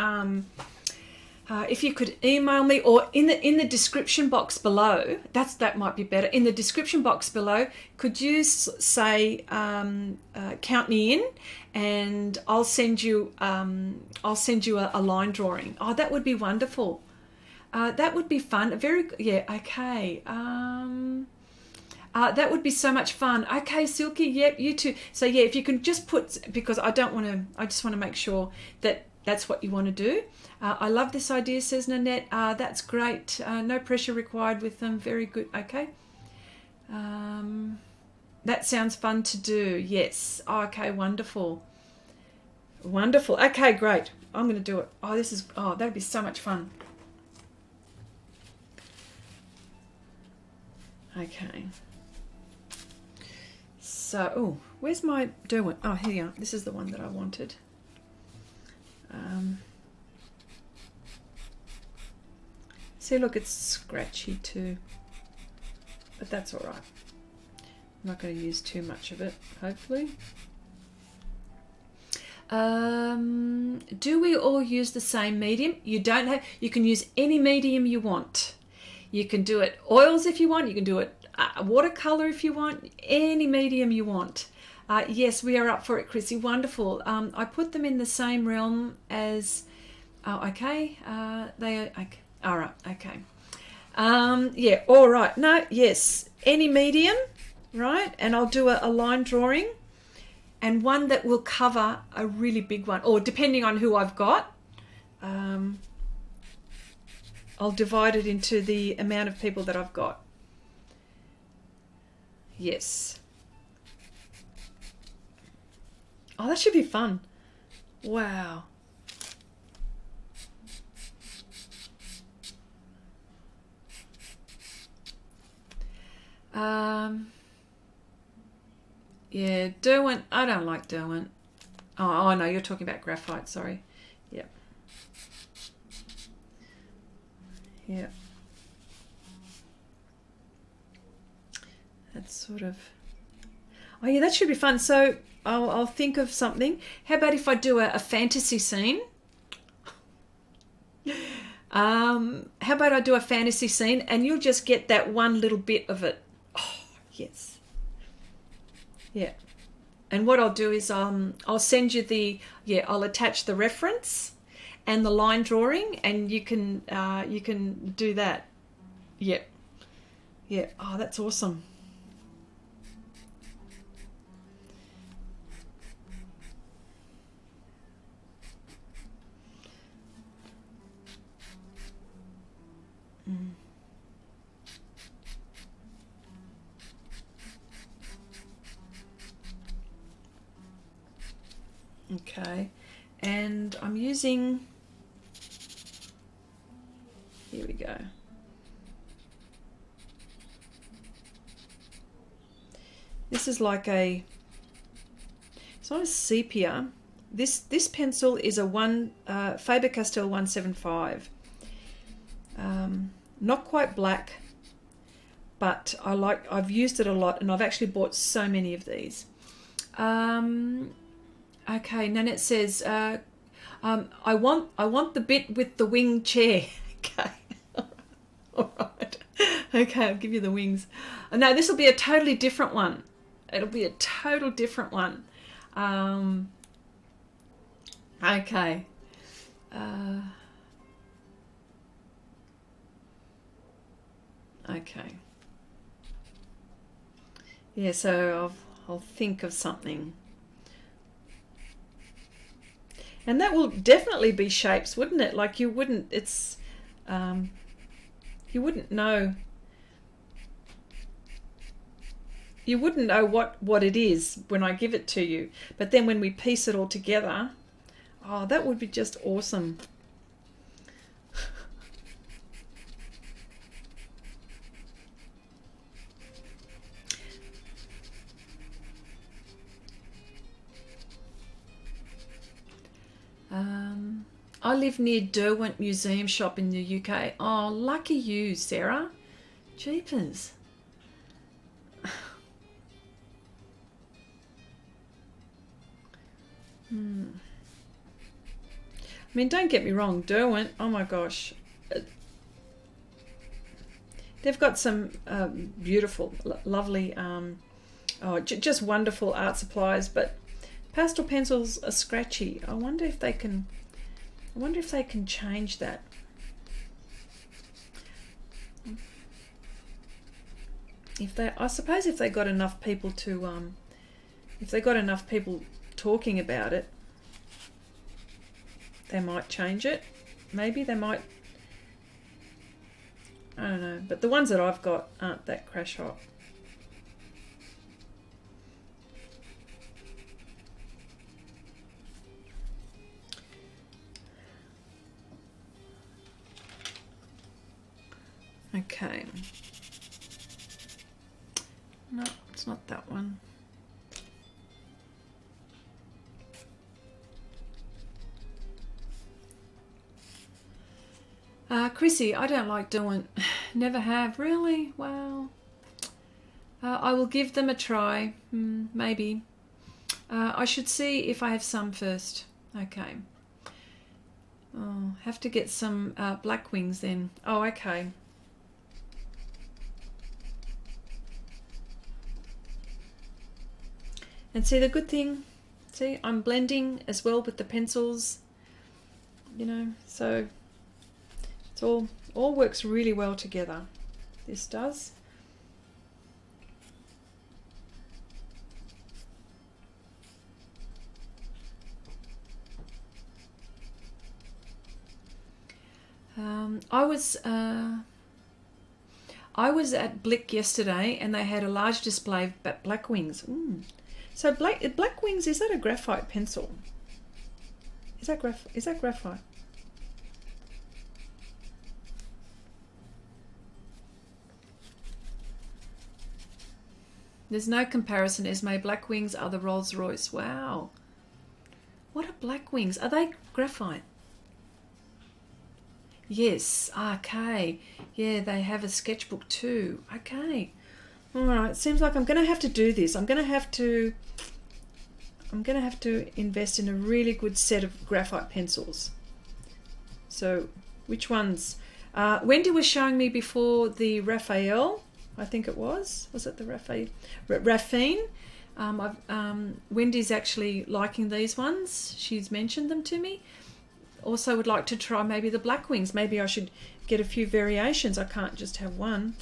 if you could email me, or in the description box below, that might be better. In the description box below, could you say count me in, and I'll send you a line drawing. Oh, that would be wonderful. That would be fun. Okay. That would be so much fun. Okay, Silky. Yep, you too. So yeah, if you can just put, because I just want to make sure that that's what you want to do. I love this idea, says Nanette. That's great. No pressure required with them. Very good. Okay. That sounds fun to do. Yes. Okay, wonderful. Wonderful. Okay, great. I'm going to do it. That'd be so much fun. Okay. So, where's my Derwent? Oh, here you are. This is the one that I wanted. See, look, it's scratchy too, but that's all right. I'm not going to use too much of it, hopefully. Do we all use the same medium? You don't have, you can use any medium you want. You can do it oils if you want, you can do it watercolor if you want, any medium you want. Yes, we are up for it, Chrissy. Wonderful. I put them in the same realm as, okay, they are, okay. All right, okay. Yeah, all right. No, yes, any medium, right? And I'll do a line drawing and one that will cover a really big one, or depending on who I've got, I'll divide it into the amount of people that I've got. Yes. Oh, that should be fun. Wow. Yeah, Derwent. I don't like Derwent. Oh no, you're talking about graphite. Sorry. Yep. Yeah. That's sort of. Oh yeah, that should be fun. So I'll think of something. How about if I do a fantasy scene? How about I do a fantasy scene and you'll just get that one little bit of it. Oh yes. Yeah. And what I'll do is I'll send you I'll attach the reference and the line drawing, and you can do that. Yeah. Yeah. Oh, that's awesome. Okay, and I'm using, here we go. This is like it's not a sepia. This pencil is a Faber-Castell 175. Not quite black, but I've used it a lot, and I've actually bought so many of these. Okay, Nanette says, I want the bit with the wing chair. Okay, all right. Okay, I'll give you the wings. No, this will be a totally different one. It'll be a total different one. Okay. Okay. Yeah, so I'll think of something. And that will definitely be shapes, wouldn't it? Like you wouldn't know. You wouldn't know what it is when I give it to you. But then when we piece it all together, oh, that would be just awesome. I live near Derwent Museum Shop in the UK. Oh, lucky you, Sarah. Jeepers. I mean, don't get me wrong, Derwent, oh my gosh. They've got some beautiful, lovely, just wonderful art supplies, but pastel pencils are scratchy. I wonder if they can change that. I suppose if they got enough people to, if they got enough people talking about it, they might change it. Maybe they might. I don't know. But the ones that I've got aren't that crash hot. Okay. No, it's not that one. Chrissy, I don't like doing, never have, really? Wow. I will give them a try, maybe. I should see if I have some first. Okay. Oh, have to get some black wings then. Oh, okay. And see the good thing, see, I'm blending as well with the pencils, you know, so it's all works really well together. This does. I was at Blick yesterday and they had a large display of black wings. So black wings, is that a graphite pencil? Is that graphite? There's no comparison, Esme. Black wings are the Rolls Royce. Wow. What are black wings? Are they graphite? Yes. Okay. Yeah, they have a sketchbook too. Okay. All right. Seems like I'm going to have to do this. I'm going to have to invest in a really good set of graphite pencils. So, which ones? Wendy was showing me before the Raphael. I think it was. Was it the Raphael? Raffine. Wendy's actually liking these ones. She's mentioned them to me. Also would like to try maybe the black wings. Maybe I should get a few variations. I can't just have one,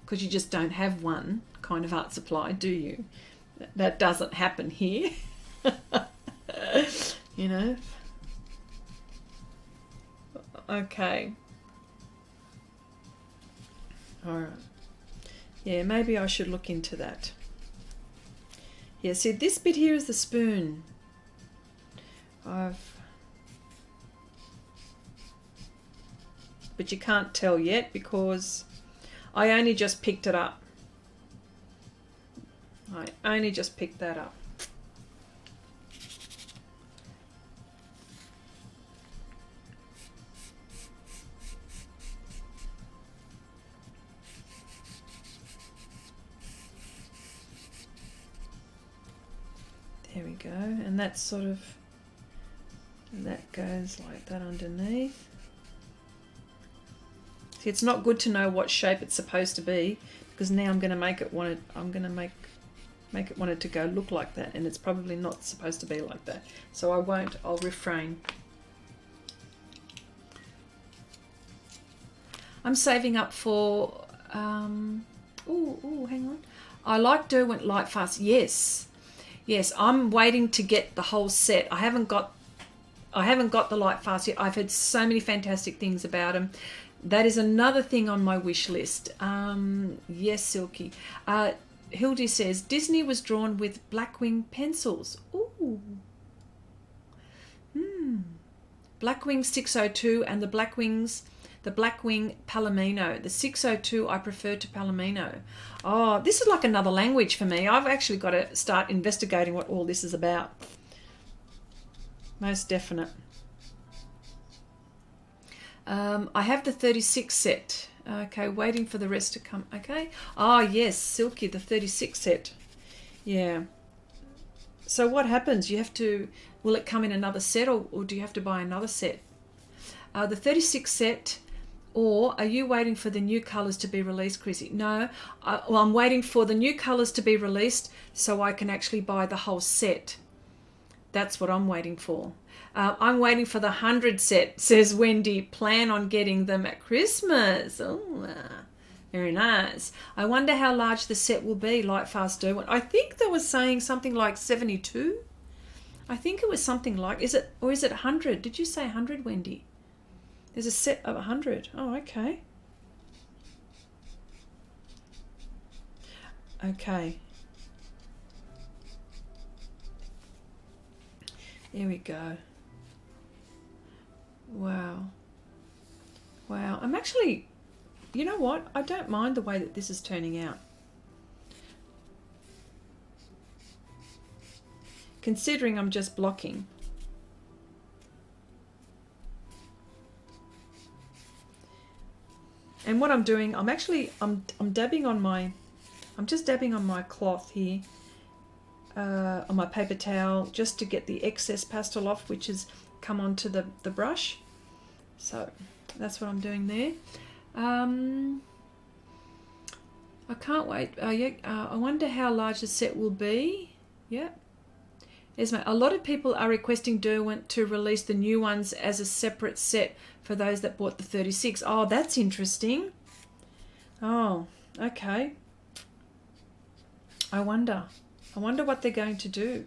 because you just don't have one kind of art supply, do you? That doesn't happen here. You know. Okay. All right. Yeah, maybe I should look into that. Yeah, see, this bit here is the spoon. But you can't tell yet because I only just picked it up. I only just picked that up. There we go, and that's sort of, that goes like that underneath. See, it's not good to know what shape it's supposed to be, because now I'm going to make it want it. I'm going to make it want it to go look like that, and it's probably not supposed to be like that. So I won't. I'll refrain. I'm saving up for. Hang on. I like Derwent Lightfast. Yes. I'm waiting to get the whole set. I haven't got the Lightfast yet. I've heard so many fantastic things about them. That is another thing on my wish list. Yes, Silky. Hildy says Disney was drawn with Blackwing pencils. Ooh. Blackwing 602 and the Blackwing Palomino. The 602 I prefer to Palomino. Oh, this is like another language for me. I've actually got to start investigating what all this is about. Most definite. I have the 36 set. Okay, waiting for the rest to come. Okay. Oh, yes, Silky, the 36 set. Yeah. So what happens? You have to, will it come in another set, or do you have to buy another set? The 36 set, or are you waiting for the new colours to be released, Chrissy? No. Well, I'm waiting for the new colours to be released so I can actually buy the whole set. That's what I'm waiting for. I'm waiting for the 100 set, says Wendy. Plan on getting them at Christmas. Oh, very nice. I wonder how large the set will be, Lightfast Derwent. I think they were saying something like 72. I think it was something like, is it 100? Did you say 100, Wendy? There's a set of 100. Oh, okay. Okay. There we go. Wow. I'm actually, you know what? I don't mind the way that this is turning out. Considering I'm just blocking. And what I'm doing, I'm dabbing on my, I'm just dabbing on my cloth here on my paper towel just to get the excess pastel off, which has come onto the brush. So that's what I'm doing there. I can't wait. I wonder how large the set will be. Yeah. Esme, a lot of people are requesting Derwent to release the new ones as a separate set for those that bought the 36. Oh, that's interesting. Oh, okay. I wonder what they're going to do.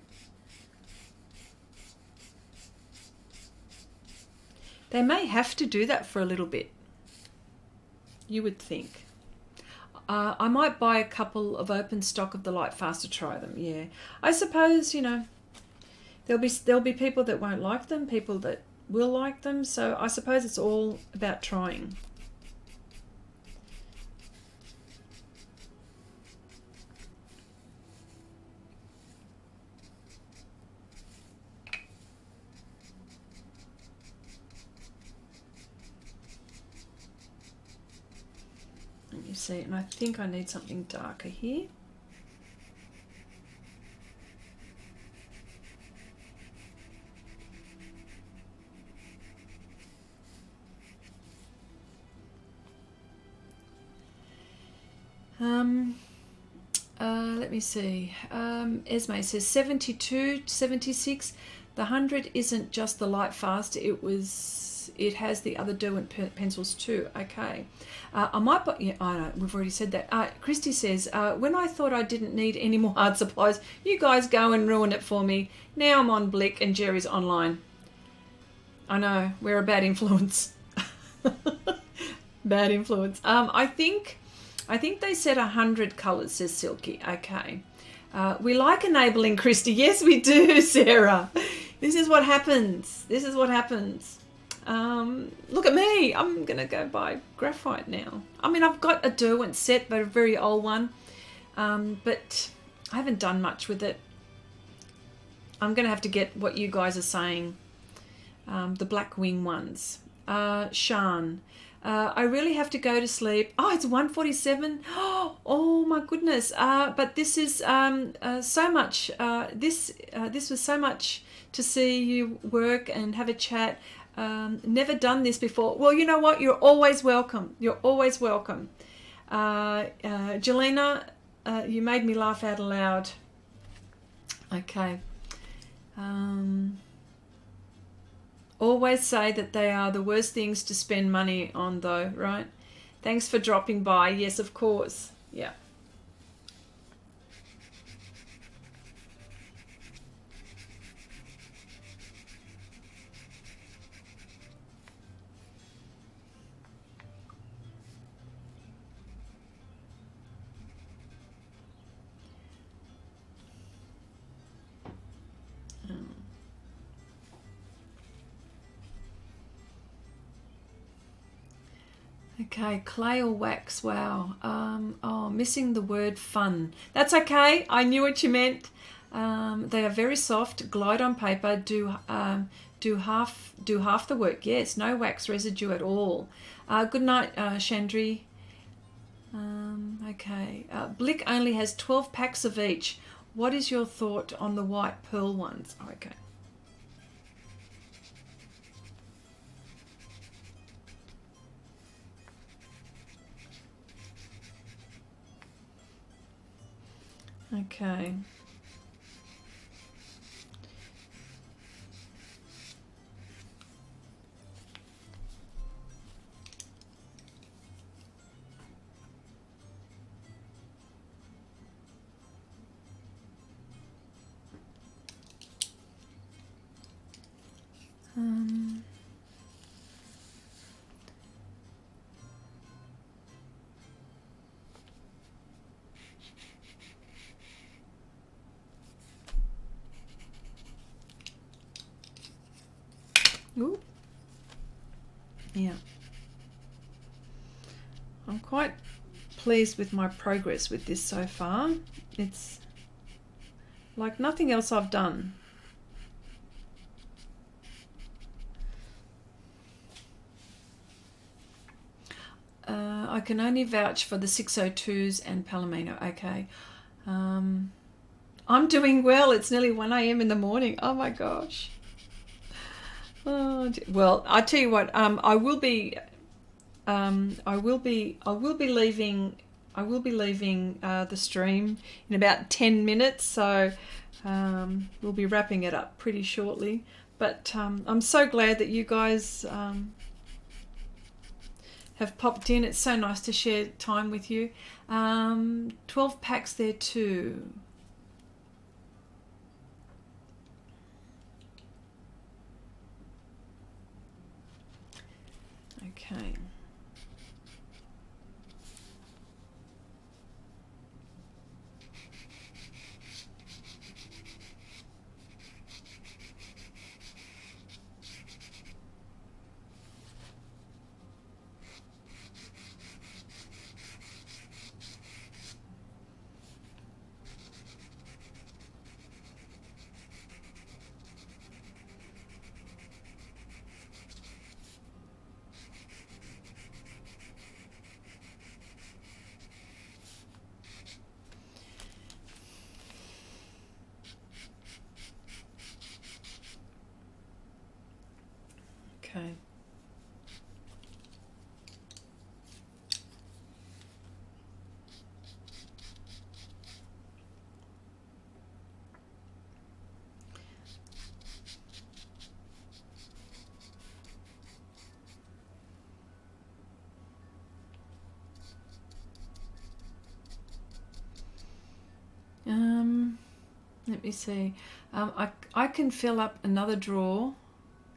They may have to do that for a little bit, you would think. I might buy a couple of open stock of the Light Fast to try them. Yeah, I suppose, you know, there'll be people that won't like them, people that will like them. So I suppose it's all about trying. Let me see, and I think I need something darker here. Let me see. Esme says 72, 76. The 100 isn't just the Light Fast. It has the other Derwent pencils too. Okay. I might buy, yeah, I know, we've already said that. Christy says, when I thought I didn't need any more art supplies, you guys go and ruin it for me. Now I'm on Blick and Jerry's online. I know, we're a bad influence. Bad influence. I think they said 100 colours, says Silky. Okay. We like enabling, Christy. Yes, we do, Sarah. This is what happens. This is what happens. Look at me. I'm going to go buy graphite now. I mean, I've got a Derwent set, but a very old one. But I haven't done much with it. I'm going to have to get what you guys are saying. The black wing ones. Shan. I really have to go to sleep. Oh, it's 1:47. Oh my goodness. But this is so much. This was so much to see you work and have a chat. Never done this before. Well, you know what? You're always welcome. You're always welcome. Jelena, you made me laugh out loud. Okay. Always say that they are the worst things to spend money on, though, right? Thanks for dropping by. Yes, of course. Yeah. Okay, clay or wax, wow. Oh, missing the word fun. That's okay, I knew what you meant. They are very soft, glide on paper, do half the work. Yes, no wax residue at all. Good night, Chandri. Okay, Blick only has 12 packs of each. What is your thought on the white pearl ones? Oh, okay. Okay. Ooh. Yeah. I'm quite pleased with my progress with this so far. It's like nothing else I've done. I can only vouch for the 602s and Palomino. Okay. I'm doing well. It's nearly 1 a.m. in the morning. Oh my gosh. Oh, well, I tell you what. I will be leaving. The stream in about 10 minutes. So we'll be wrapping it up pretty shortly. But I'm so glad that you guys have popped in. It's so nice to share time with you. 12 packs there too. Okay. Okay. Let me see. I can fill up another drawer,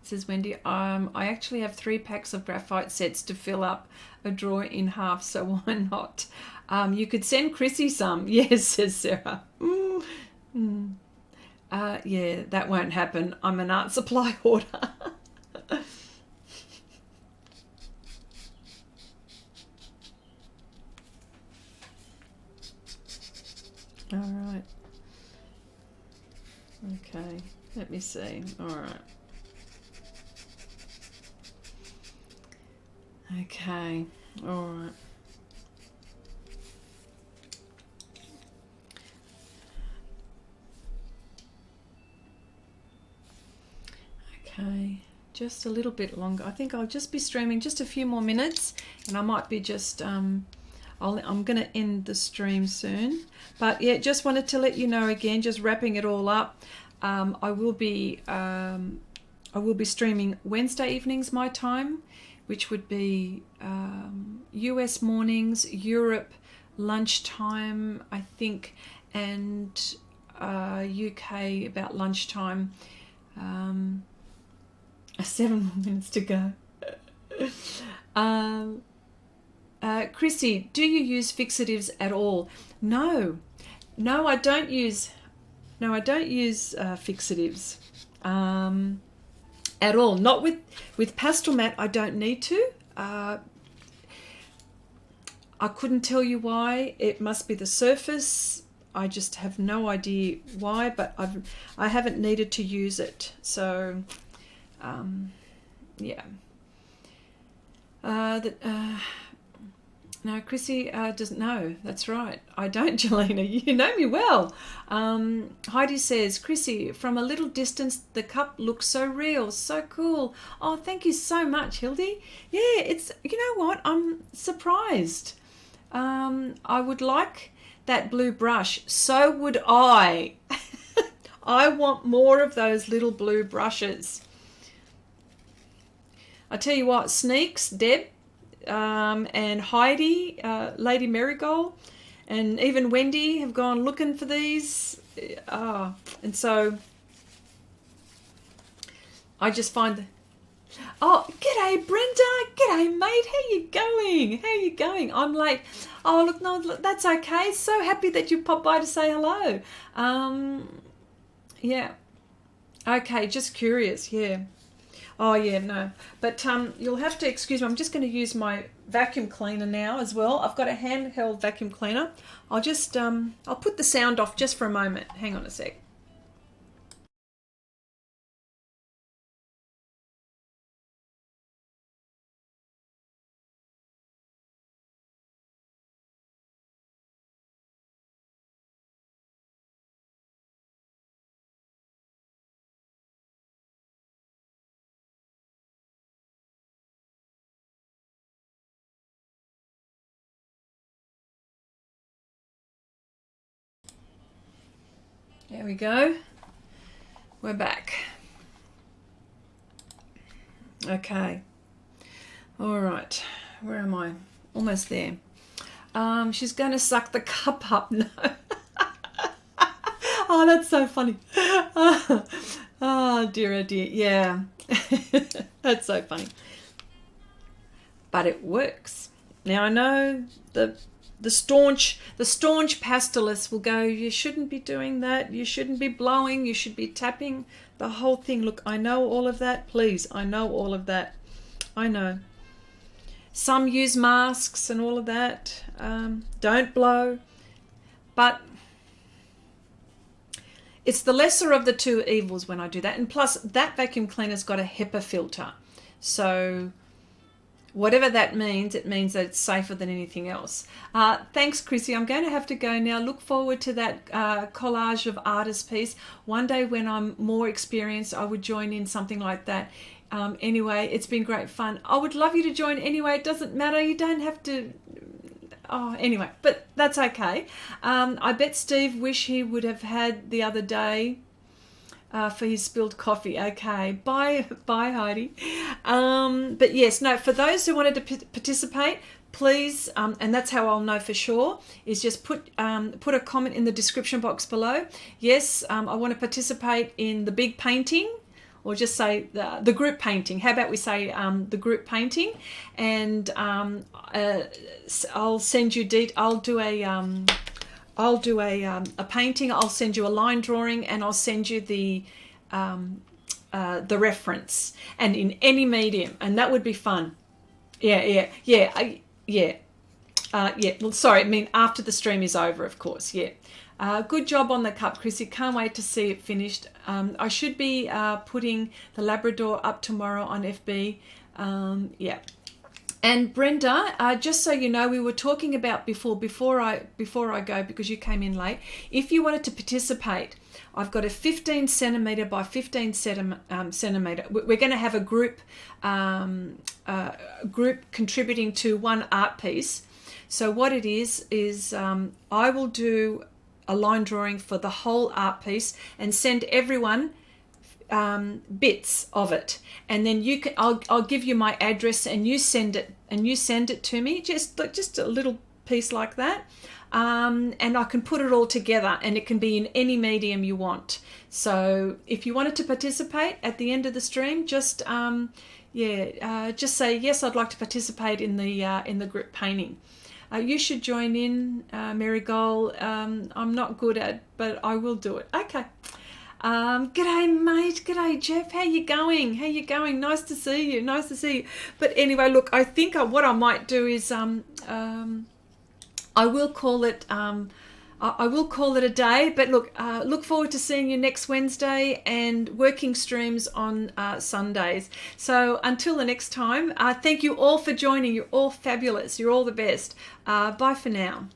says Wendy. I actually have 3 packs of graphite sets to fill up a drawer in half, so why not? You could send Chrissy some. Yes, says Sarah. Yeah, that won't happen. I'm an art supply hoarder. All right. Okay, let me see. All right. Okay, all right. Okay, just a little bit longer. I think I'll just be streaming just a few more minutes, and I might be just I'm going to end the stream soon. But yeah, just wanted to let you know again, just wrapping it all up. I will be streaming Wednesday evenings my time, which would be US mornings, Europe lunchtime, I think, and UK about lunchtime. 7 more minutes to go. Chrissy, do you use fixatives at all? No, I don't use. No, I don't use fixatives at all. Not with Pastelmat. I don't need to. I couldn't tell you why. It must be the surface. I just have no idea why, but I haven't needed to use it. So, yeah. No, Chrissy doesn't know. That's right. I don't, Jelena. You know me well. Heidi says, Chrissy, from a little distance, the cup looks so real, so cool. Oh, thank you so much, Hildy. Yeah, it's, you know what? I'm surprised. I would like that blue brush. So would I. I want more of those little blue brushes. I tell you what, Sneaks, Deb, and Heidi, Lady Marigold, and even Wendy have gone looking for these. And so I just find... Oh, g'day, Brenda. G'day, mate. How you going? How you going? I'm like, oh, look, no, look, that's okay. So happy that you popped by to say hello. Yeah. Okay, just curious, yeah. Oh, yeah, no. But you'll have to excuse me. I'm just going to use my vacuum cleaner now as well. I've got a handheld vacuum cleaner. I'll just, I'll put the sound off just for a moment. Hang on a sec. There we go. We're back. Okay. All right. Where am I? Almost there. She's going to suck the cup up. No. Oh, that's so funny. Oh, dear, oh dear. Yeah. That's so funny. But it works. Now, I know the staunch pastelists will go, you shouldn't be doing that. You shouldn't be blowing. You should be tapping the whole thing. Look, I know all of that. Please, I know all of that. I know. Some use masks and all of that. Don't blow. But it's the lesser of the two evils when I do that. And plus, that vacuum cleaner's got a HEPA filter. So whatever that means, it means that it's safer than anything else. Thanks, Chrissy. I'm going to have to go now. Look forward to that collage of artist piece. One day when I'm more experienced, I would join in something like that. Anyway, it's been great fun. I would love you to join anyway. It doesn't matter. You don't have to... Oh, anyway, but that's okay. I bet Steve wish he would have had the other day for his spilled coffee. Okay, bye Heidi. But yes, no, for those who wanted to participate, please, and that's how I'll know for sure, is just put a comment in the description box below. Yes, I want to participate in the big painting, or just say the group painting. How about we say the group painting, and I'll send you I'll do a painting. I'll send you a line drawing, and I'll send you the reference, and in any medium, and that would be fun. Yeah. Well, sorry, I mean after the stream is over, of course. Yeah. Good job on the cup, Chrissy. Can't wait to see it finished. I should be putting the Labrador up tomorrow on FB. Yeah. And Brenda, just so you know, we were talking about before I go, because you came in late. If you wanted to participate, I've got a 15 centimeter by 15 centimeter. We're going to have a group contributing to one art piece. So what it is I will do a line drawing for the whole art piece and send everyone bits of it, and then you can I'll give you my address, and you send it to me, just a little piece like that, and I can put it all together, and it can be in any medium you want. So if you wanted to participate at the end of the stream, just just say yes, I'd like to participate in the group painting. You should join in, Marigold. I'm not good at, but I will do it. Okay. G'day, mate. G'day, Jeff. How you going? Nice to see you. But anyway, look, I think what I might do is I will call it a day. But look forward to seeing you next Wednesday, and working streams on Sundays. So until the next time, thank you all for joining. You're all fabulous. You're all the best. Bye for now.